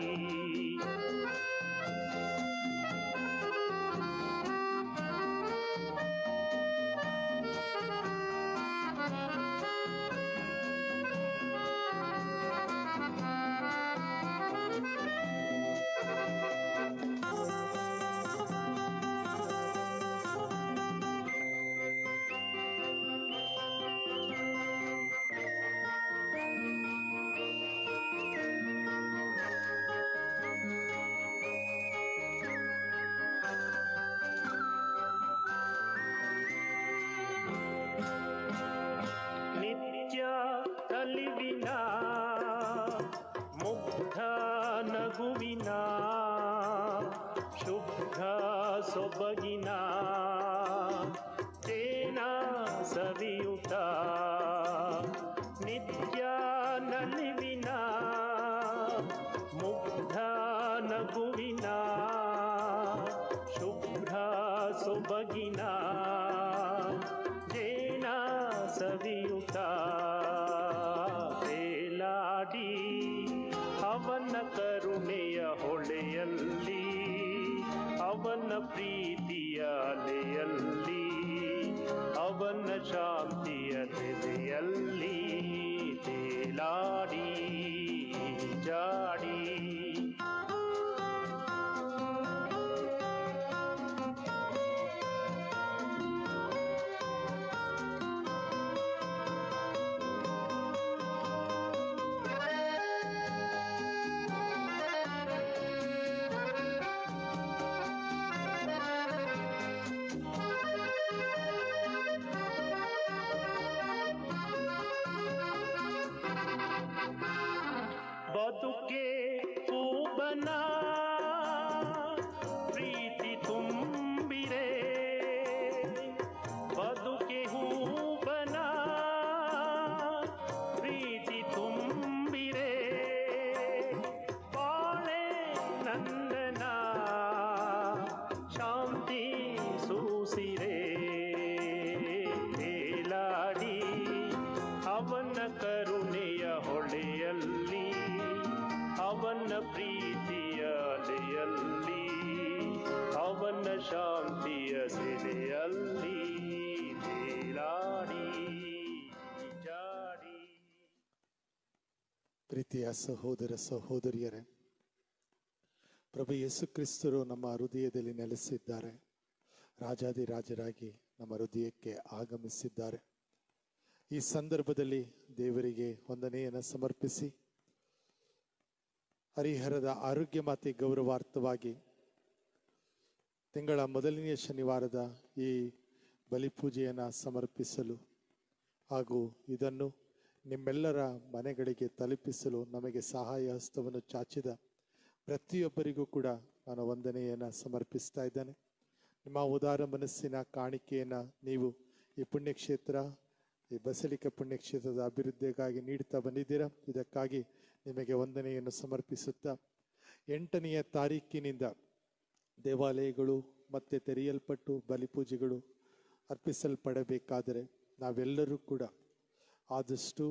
ನಲಿವಿನ ಮುಗ್ಧ ನಗುವಿನ ಶುದ್ಧ ಸೊಬಗಿನ ತೇನ ಪ್ರೀತಿಯ ಸಹೋದರ ಸಹೋದರಿಯರೇ, ಪ್ರಭು ಯೇಸು ಕ್ರಿಸ್ತರು ನಮ್ಮ ಹೃದಯದಲ್ಲಿ ನೆಲೆಸಿದ್ದಾರೆ. ರಾಜಾದಿರಾಜರಾಗಿ ನಮ್ಮ ಹೃದಯಕ್ಕೆ ಆಗಮಿಸಿದ್ದಾರೆ. ಈ ಸಂದರ್ಭದಲ್ಲಿ ದೇವರಿಗೆ ವಂದನೆಯನ್ನು ಸಮರ್ಪಿಸಿ ಹರಿಹರದ ಆರೋಗ್ಯ ಮಾತೆ ಗೌರವಾರ್ಥವಾಗಿ ತಿಂಗಳ ಮೊದಲನೆಯ ಶನಿವಾರದ ಈ ಬಲಿಪೂಜೆಯನ್ನು ಸಮರ್ಪಿಸಲು ಹಾಗೂ ಇದನ್ನು ನಿಮ್ಮೆಲ್ಲರ ಮನೆಗಳಿಗೆ ತಲುಪಿಸಲು ನಮಗೆ ಸಹಾಯ ಹಸ್ತವನ್ನು ಚಾಚಿದ ಪ್ರತಿಯೊಬ್ಬರಿಗೂ ಕೂಡ ನಾನು ವಂದನೆಯನ್ನು ಸಮರ್ಪಿಸ್ತಾ ಇದ್ದೇನೆ. ನಿಮ್ಮ ಉದಾರ ಮನಸ್ಸಿನ ಕಾಣಿಕೆಯನ್ನು ನೀವು ಈ ಪುಣ್ಯಕ್ಷೇತ್ರ, ಈ ಬಸಲಿಕ ಪುಣ್ಯಕ್ಷೇತ್ರದ ಅಭಿವೃದ್ಧಿಗಾಗಿ ನೀಡ್ತಾ ಬಂದಿದ್ದೀರಾ. ಇದಕ್ಕಾಗಿ ನಿಮಗೆ ವಂದನೆಯನ್ನು ಸಮರ್ಪಿಸುತ್ತಾ 8ನೇ ತಾರೀಕಿನಿಂದ ದೇವಾಲಯಗಳು ಮತ್ತೆ ತೆರೆಯಲ್ಪಟ್ಟು ಬಲಿಪೂಜೆಗಳು ಅರ್ಪಿಸಲ್ಪಡಬೇಕಾದರೆ ನಾವೆಲ್ಲರೂ ಕೂಡ ಆದಷ್ಟು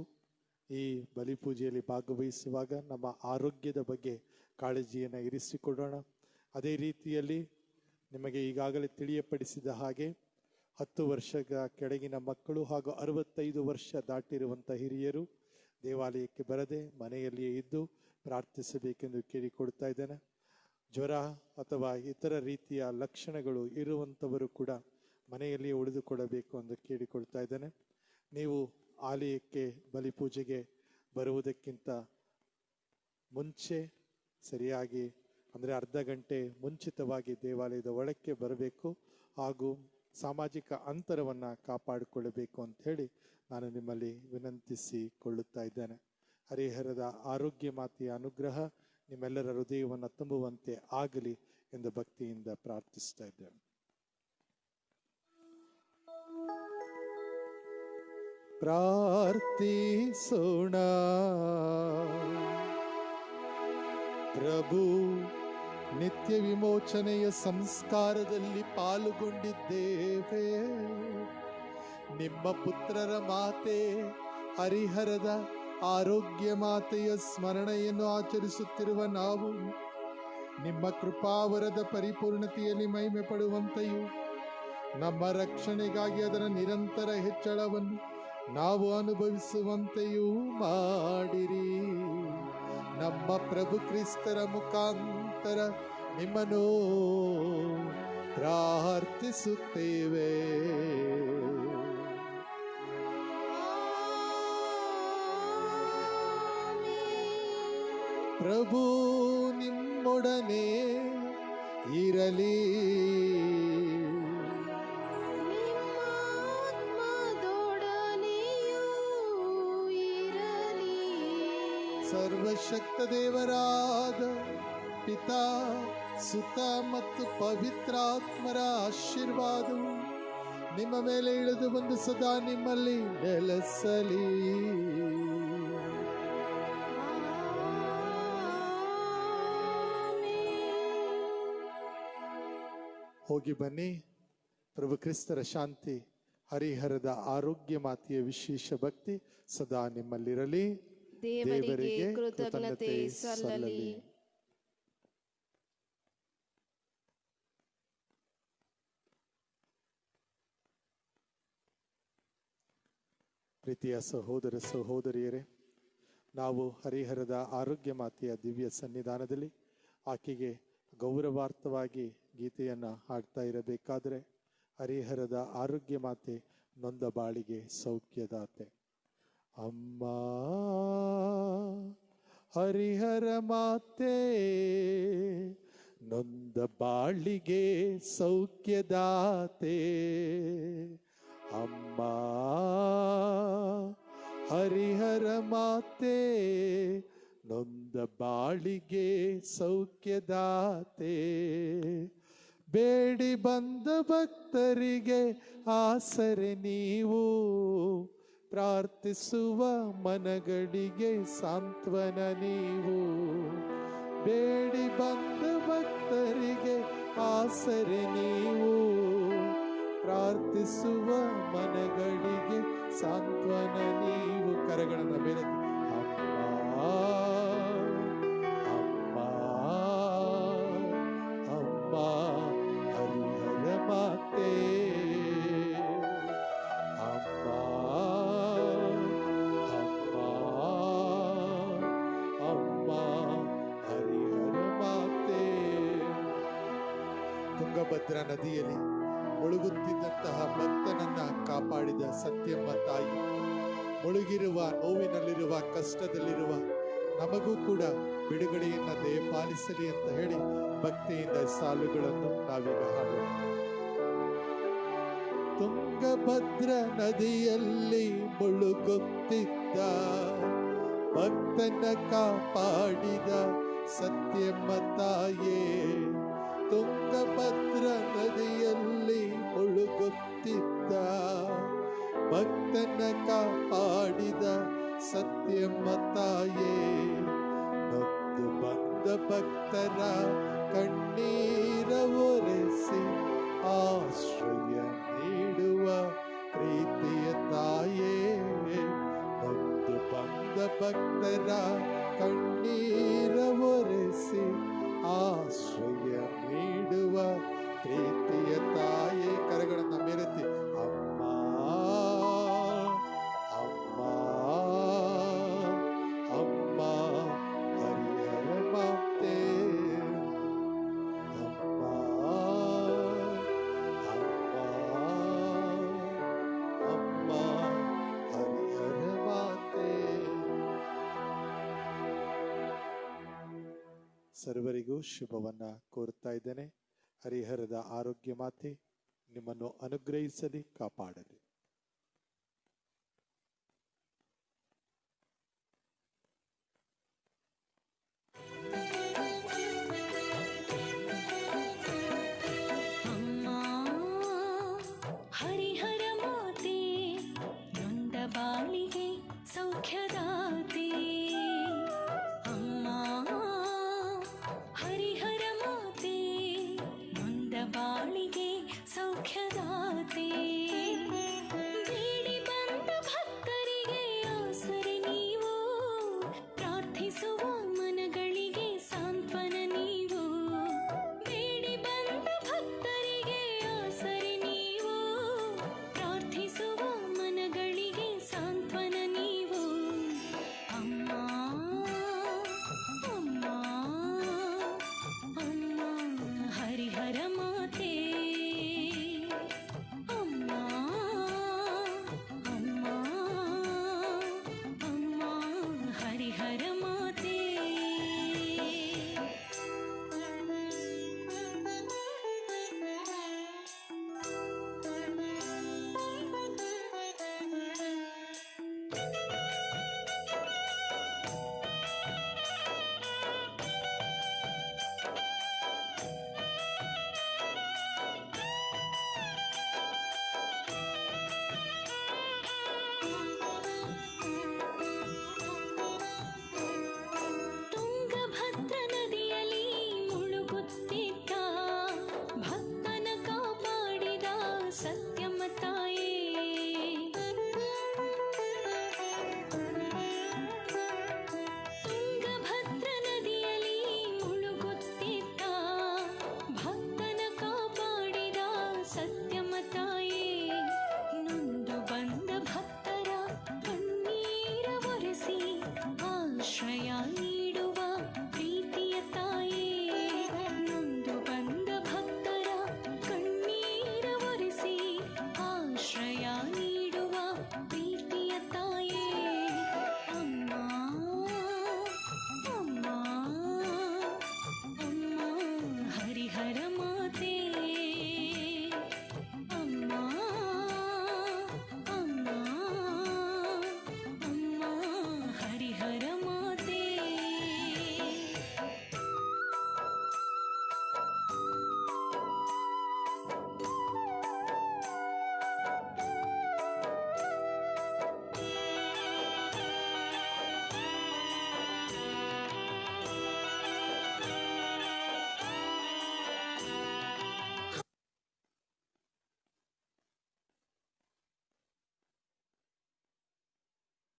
ಈ ಬಲಿಪೂಜೆಯಲ್ಲಿ ಭಾಗವಹಿಸುವಾಗ ನಮ್ಮ ಆರೋಗ್ಯದ ಬಗ್ಗೆ ಕಾಳಜಿಯನ್ನು ಇರಿಸಿಕೊಳ್ಳೋಣ. ಅದೇ ರೀತಿಯಲ್ಲಿ ನಿಮಗೆ ಈಗಾಗಲೇ ತಿಳಿಯಪಡಿಸಿದ ಹಾಗೆ 10 ವರ್ಷದ ಕೆಳಗಿನ ಮಕ್ಕಳು ಹಾಗೂ 65 ವರ್ಷ ದಾಟಿರುವಂಥ ಹಿರಿಯರು ದೇವಾಲಯಕ್ಕೆ ಬರದೆ ಮನೆಯಲ್ಲಿಯೇ ಇದ್ದು ಪ್ರಾರ್ಥಿಸಬೇಕೆಂದು ಕೇಳಿಕೊಡ್ತಾ ಇದ್ದೇನೆ. ಜ್ವರ ಅಥವಾ ಇತರ ರೀತಿಯ ಲಕ್ಷಣಗಳು ಇರುವಂಥವರು ಕೂಡ ಮನೆಯಲ್ಲಿಯೇ ಉಳಿದುಕೊಳ್ಳಬೇಕು ಎಂದು ಕೇಳಿಕೊಳ್ತಾ ಇದ್ದೇನೆ. ನೀವು ಆಲಯಕ್ಕೆ ಬಲಿಪೂಜೆಗೆ ಬರುವುದಕ್ಕಿಂತ ಮುಂಚೆ ಸರಿಯಾಗಿ ಅಂದರೆ ಅರ್ಧ ಗಂಟೆ ಮುಂಚಿತವಾಗಿ ದೇವಾಲಯದ ಒಳಕ್ಕೆ ಬರಬೇಕು ಹಾಗೂ ಸಾಮಾಜಿಕ ಅಂತರವನ್ನು ಕಾಪಾಡಿಕೊಳ್ಳಬೇಕು ಅಂತ ಹೇಳಿ ನಾನು ನಿಮ್ಮಲ್ಲಿ ವಿನಂತಿಸಿಕೊಳ್ಳುತ್ತಾ ಇದ್ದೇನೆ. ಹರಿಹರದ ಆರೋಗ್ಯ ಮಾತೆಯ ಅನುಗ್ರಹ ನಿಮ್ಮೆಲ್ಲರ ಹೃದಯವನ್ನು ತುಂಬುವಂತೆ ಆಗಲಿ ಎಂದು ಭಕ್ತಿಯಿಂದ ಪ್ರಾರ್ಥಿಸ್ತಾ ಇದ್ದೇನೆ. ಪ್ರಾರ್ಥಿಸೋಣ. ಪ್ರಭು ನಿತ್ಯ ವಿಮೋಚನೆಯ ಸಂಸ್ಕಾರದಲ್ಲಿ ಪಾಲುಗೊಂಡಿದ್ದೇವೆ. ನಿಮ್ಮ ಪುತ್ರರ ಮಾತೆ ಹರಿಹರದ ಆರೋಗ್ಯ ಮಾತೆಯ ಸ್ಮರಣೆಯನ್ನು ಆಚರಿಸುತ್ತಿರುವ ನಾವು ನಿಮ್ಮ ಕೃಪಾವರದ ಪರಿಪೂರ್ಣತೆಯಲ್ಲಿ ಮಹಿಮೆ ಪಡುವಂತೆಯೂ ನಮ್ಮ ರಕ್ಷಣೆಗಾಗಿ ಅದರ ನಿರಂತರ ಹೆಚ್ಚಳವನ್ನು ನಾವು ಅನುಭವಿಸುವಂತೆಯೂ ಮಾಡಿರಿ. ನಮ್ಮ ಪ್ರಭು ಕ್ರಿಸ್ತರ ಮುಖಾಂತರ ನಿಮ್ಮನ್ನು ಪ್ರಾರ್ಥಿಸುತ್ತೇವೆ. ಪ್ರಭು ನಿಮ್ಮೊಡನೆ ಇರಲಿ. ಸರ್ವಶಕ್ತ ದೇವರಾದ ಪಿತಾ, ಸುತ ಮತ್ತು ಪವಿತ್ರಾತ್ಮರ ಆಶೀರ್ವಾದವು ನಿಮ್ಮ ಮೇಲೆ ಇಳಿದು ಬಂದು ಸದಾ ನಿಮ್ಮಲ್ಲಿ ನೆಲೆಸಲಿ. ಹೋಗಿ ಬನ್ನಿ. ಪ್ರಭು ಕ್ರಿಸ್ತರ ಶಾಂತಿ, ಹರಿಹರದ ಆರೋಗ್ಯ ಮಾತೆಯ ವಿಶೇಷ ಭಕ್ತಿ ಸದಾ ನಿಮ್ಮಲ್ಲಿರಲಿ. ದೇವರಿಗೆ ಕೃತಜ್ಞತೆ ಸಲ್ಲಲಿ. ಪ್ರೀತಿಯ ಸಹೋದರ ಸಹೋದರಿಯರೇ, ನಾವು ಹರಿಹರದ ಆರೋಗ್ಯ ಮಾತೆಯ ದಿವ್ಯ ಸನ್ನಿಧಾನದಲ್ಲಿ ಆಕೆಗೆ ಗೌರವಾರ್ಥವಾಗಿ ಗೀತೆಯನ್ನು ಹಾಡ್ತಾ ಇರಬೇಕಾದರೆ, ಹರಿಹರದ ಆರೋಗ್ಯ ಮಾತೆ ನೊಂದ ಬಾಳಿಗೆ ಸೌಖ್ಯದಾತೆ. ಅಮ್ಮ ಹರಿಹರ ಮಾತೆ ನೊಂದ ಬಾಳಿಗೆ ಸೌಖ್ಯದಾತೆ. ಅಮ್ಮ ಹರಿಹರ ಮಾತೆ ನೊಂದ ಬಾಳಿಗೆ ಸೌಖ್ಯದಾತೆ. ಬೇಡಿ ಬಂದ ಭಕ್ತರಿಗೆ ಆಸರೆ ನೀವು, ಪ್ರಾರ್ಥಿಸುವ ಮನಗಳಿಗೆ ಸಾಂತ್ವನ ನೀವು. ಬೇಡಿ ಬಂದ ಭಕ್ತರಿಗೆ ಆಸರೆ ನೀವು, ಪ್ರಾರ್ಥಿಸುವ ಮನಗಳಿಗೆ ಸಾಂತ್ವನ ನೀವು. ಕರಗಳನ್ನು ಮೇಲೆ ಅಮ್ಮ ಅಮ್ಮ ಅಮ್ಮ ಹರಿಹರ ಮಾತೆ. ಅಮ್ಮ ಅಮ್ಮ ತುಂಗಭದ್ರಾ ನದಿಯಲ್ಲಿ ಮುಳುಗುತ್ತಿದ್ದಂತಹ ಭಕ್ತನನ್ನ ಕಾಪಾಡಿದ ಸತ್ಯಮ್ಮ ತಾಯಿ, ಮುಳುಗಿರುವ ನೋವಿನಲ್ಲಿರುವ ಕಷ್ಟದಲ್ಲಿರುವ ನಮಗೂ ಕೂಡ ಬಿಡುಗಡೆಯನ್ನ ದಯಪಾಲಿಸಲಿ ಅಂತ ಹೇಳಿ ಭಕ್ತಿಯಿಂದ ಸಾಲುಗಳನ್ನು ನಾವೀಗ ಹಾಡೋಣ. ತುಂಗಭದ್ರಾ ನದಿಯಲ್ಲಿ ಮುಳುಗುತ್ತಿದ್ದ ಭಕ್ತನ ಕಾಪಾಡಿದ ಸತ್ಯಮ್ಮ ತಾಯೇ, ತುಂಗಭದ್ರಾ ನದಿಯಲ್ಲಿ ಮುಳುಗುತ್ತಿದ್ದ ಭಕ್ತನ ಕಾಪಾಡಿದ ಸತ್ಯಮ್ಮ ತಾಯೇ, ನೊಂದು ಬಂದ ಭಕ್ತರ ಕಣ್ಣೀರ ಒರೆಸಿ ಆಶ್ರಯ ನೀಡುವ ಪ್ರೀತಿಯ ತಾಯೇ, ನೊಂದು ಬಂದ ಭಕ್ತರ ಕಣ್ಣೀರ ಒರೆಸಿ ಆಶ್ರಯ ನೀಡುವ ಪ್ರೀತಿಯ ತಾಯೇ. ಕರೆಗಳನ್ನ ಮೇಲೆತ್ತಿ ಅಮ್ಮ ಅಮ್ಮ ಅಮ್ಮ ಹರಿಹರ ಮಾತೆ, ಅಮ್ಮ ಅಮ್ಮ ಅಮ್ಮ ಹರಿಹರ ಮಾತೆ. ಸರ್ವರಿಗೂ ಶುಭವನ್ನ ಕೋರುತ್ತಾ ಇದ್ದೇನೆ. ಹರಿಹರದ ಆರೋಗ್ಯ ಮಾತೆ ನಿಮ್ಮನ್ನು ಅನುಗ್ರಹಿಸಲಿ, ಕಾಪಾಡಲಿ.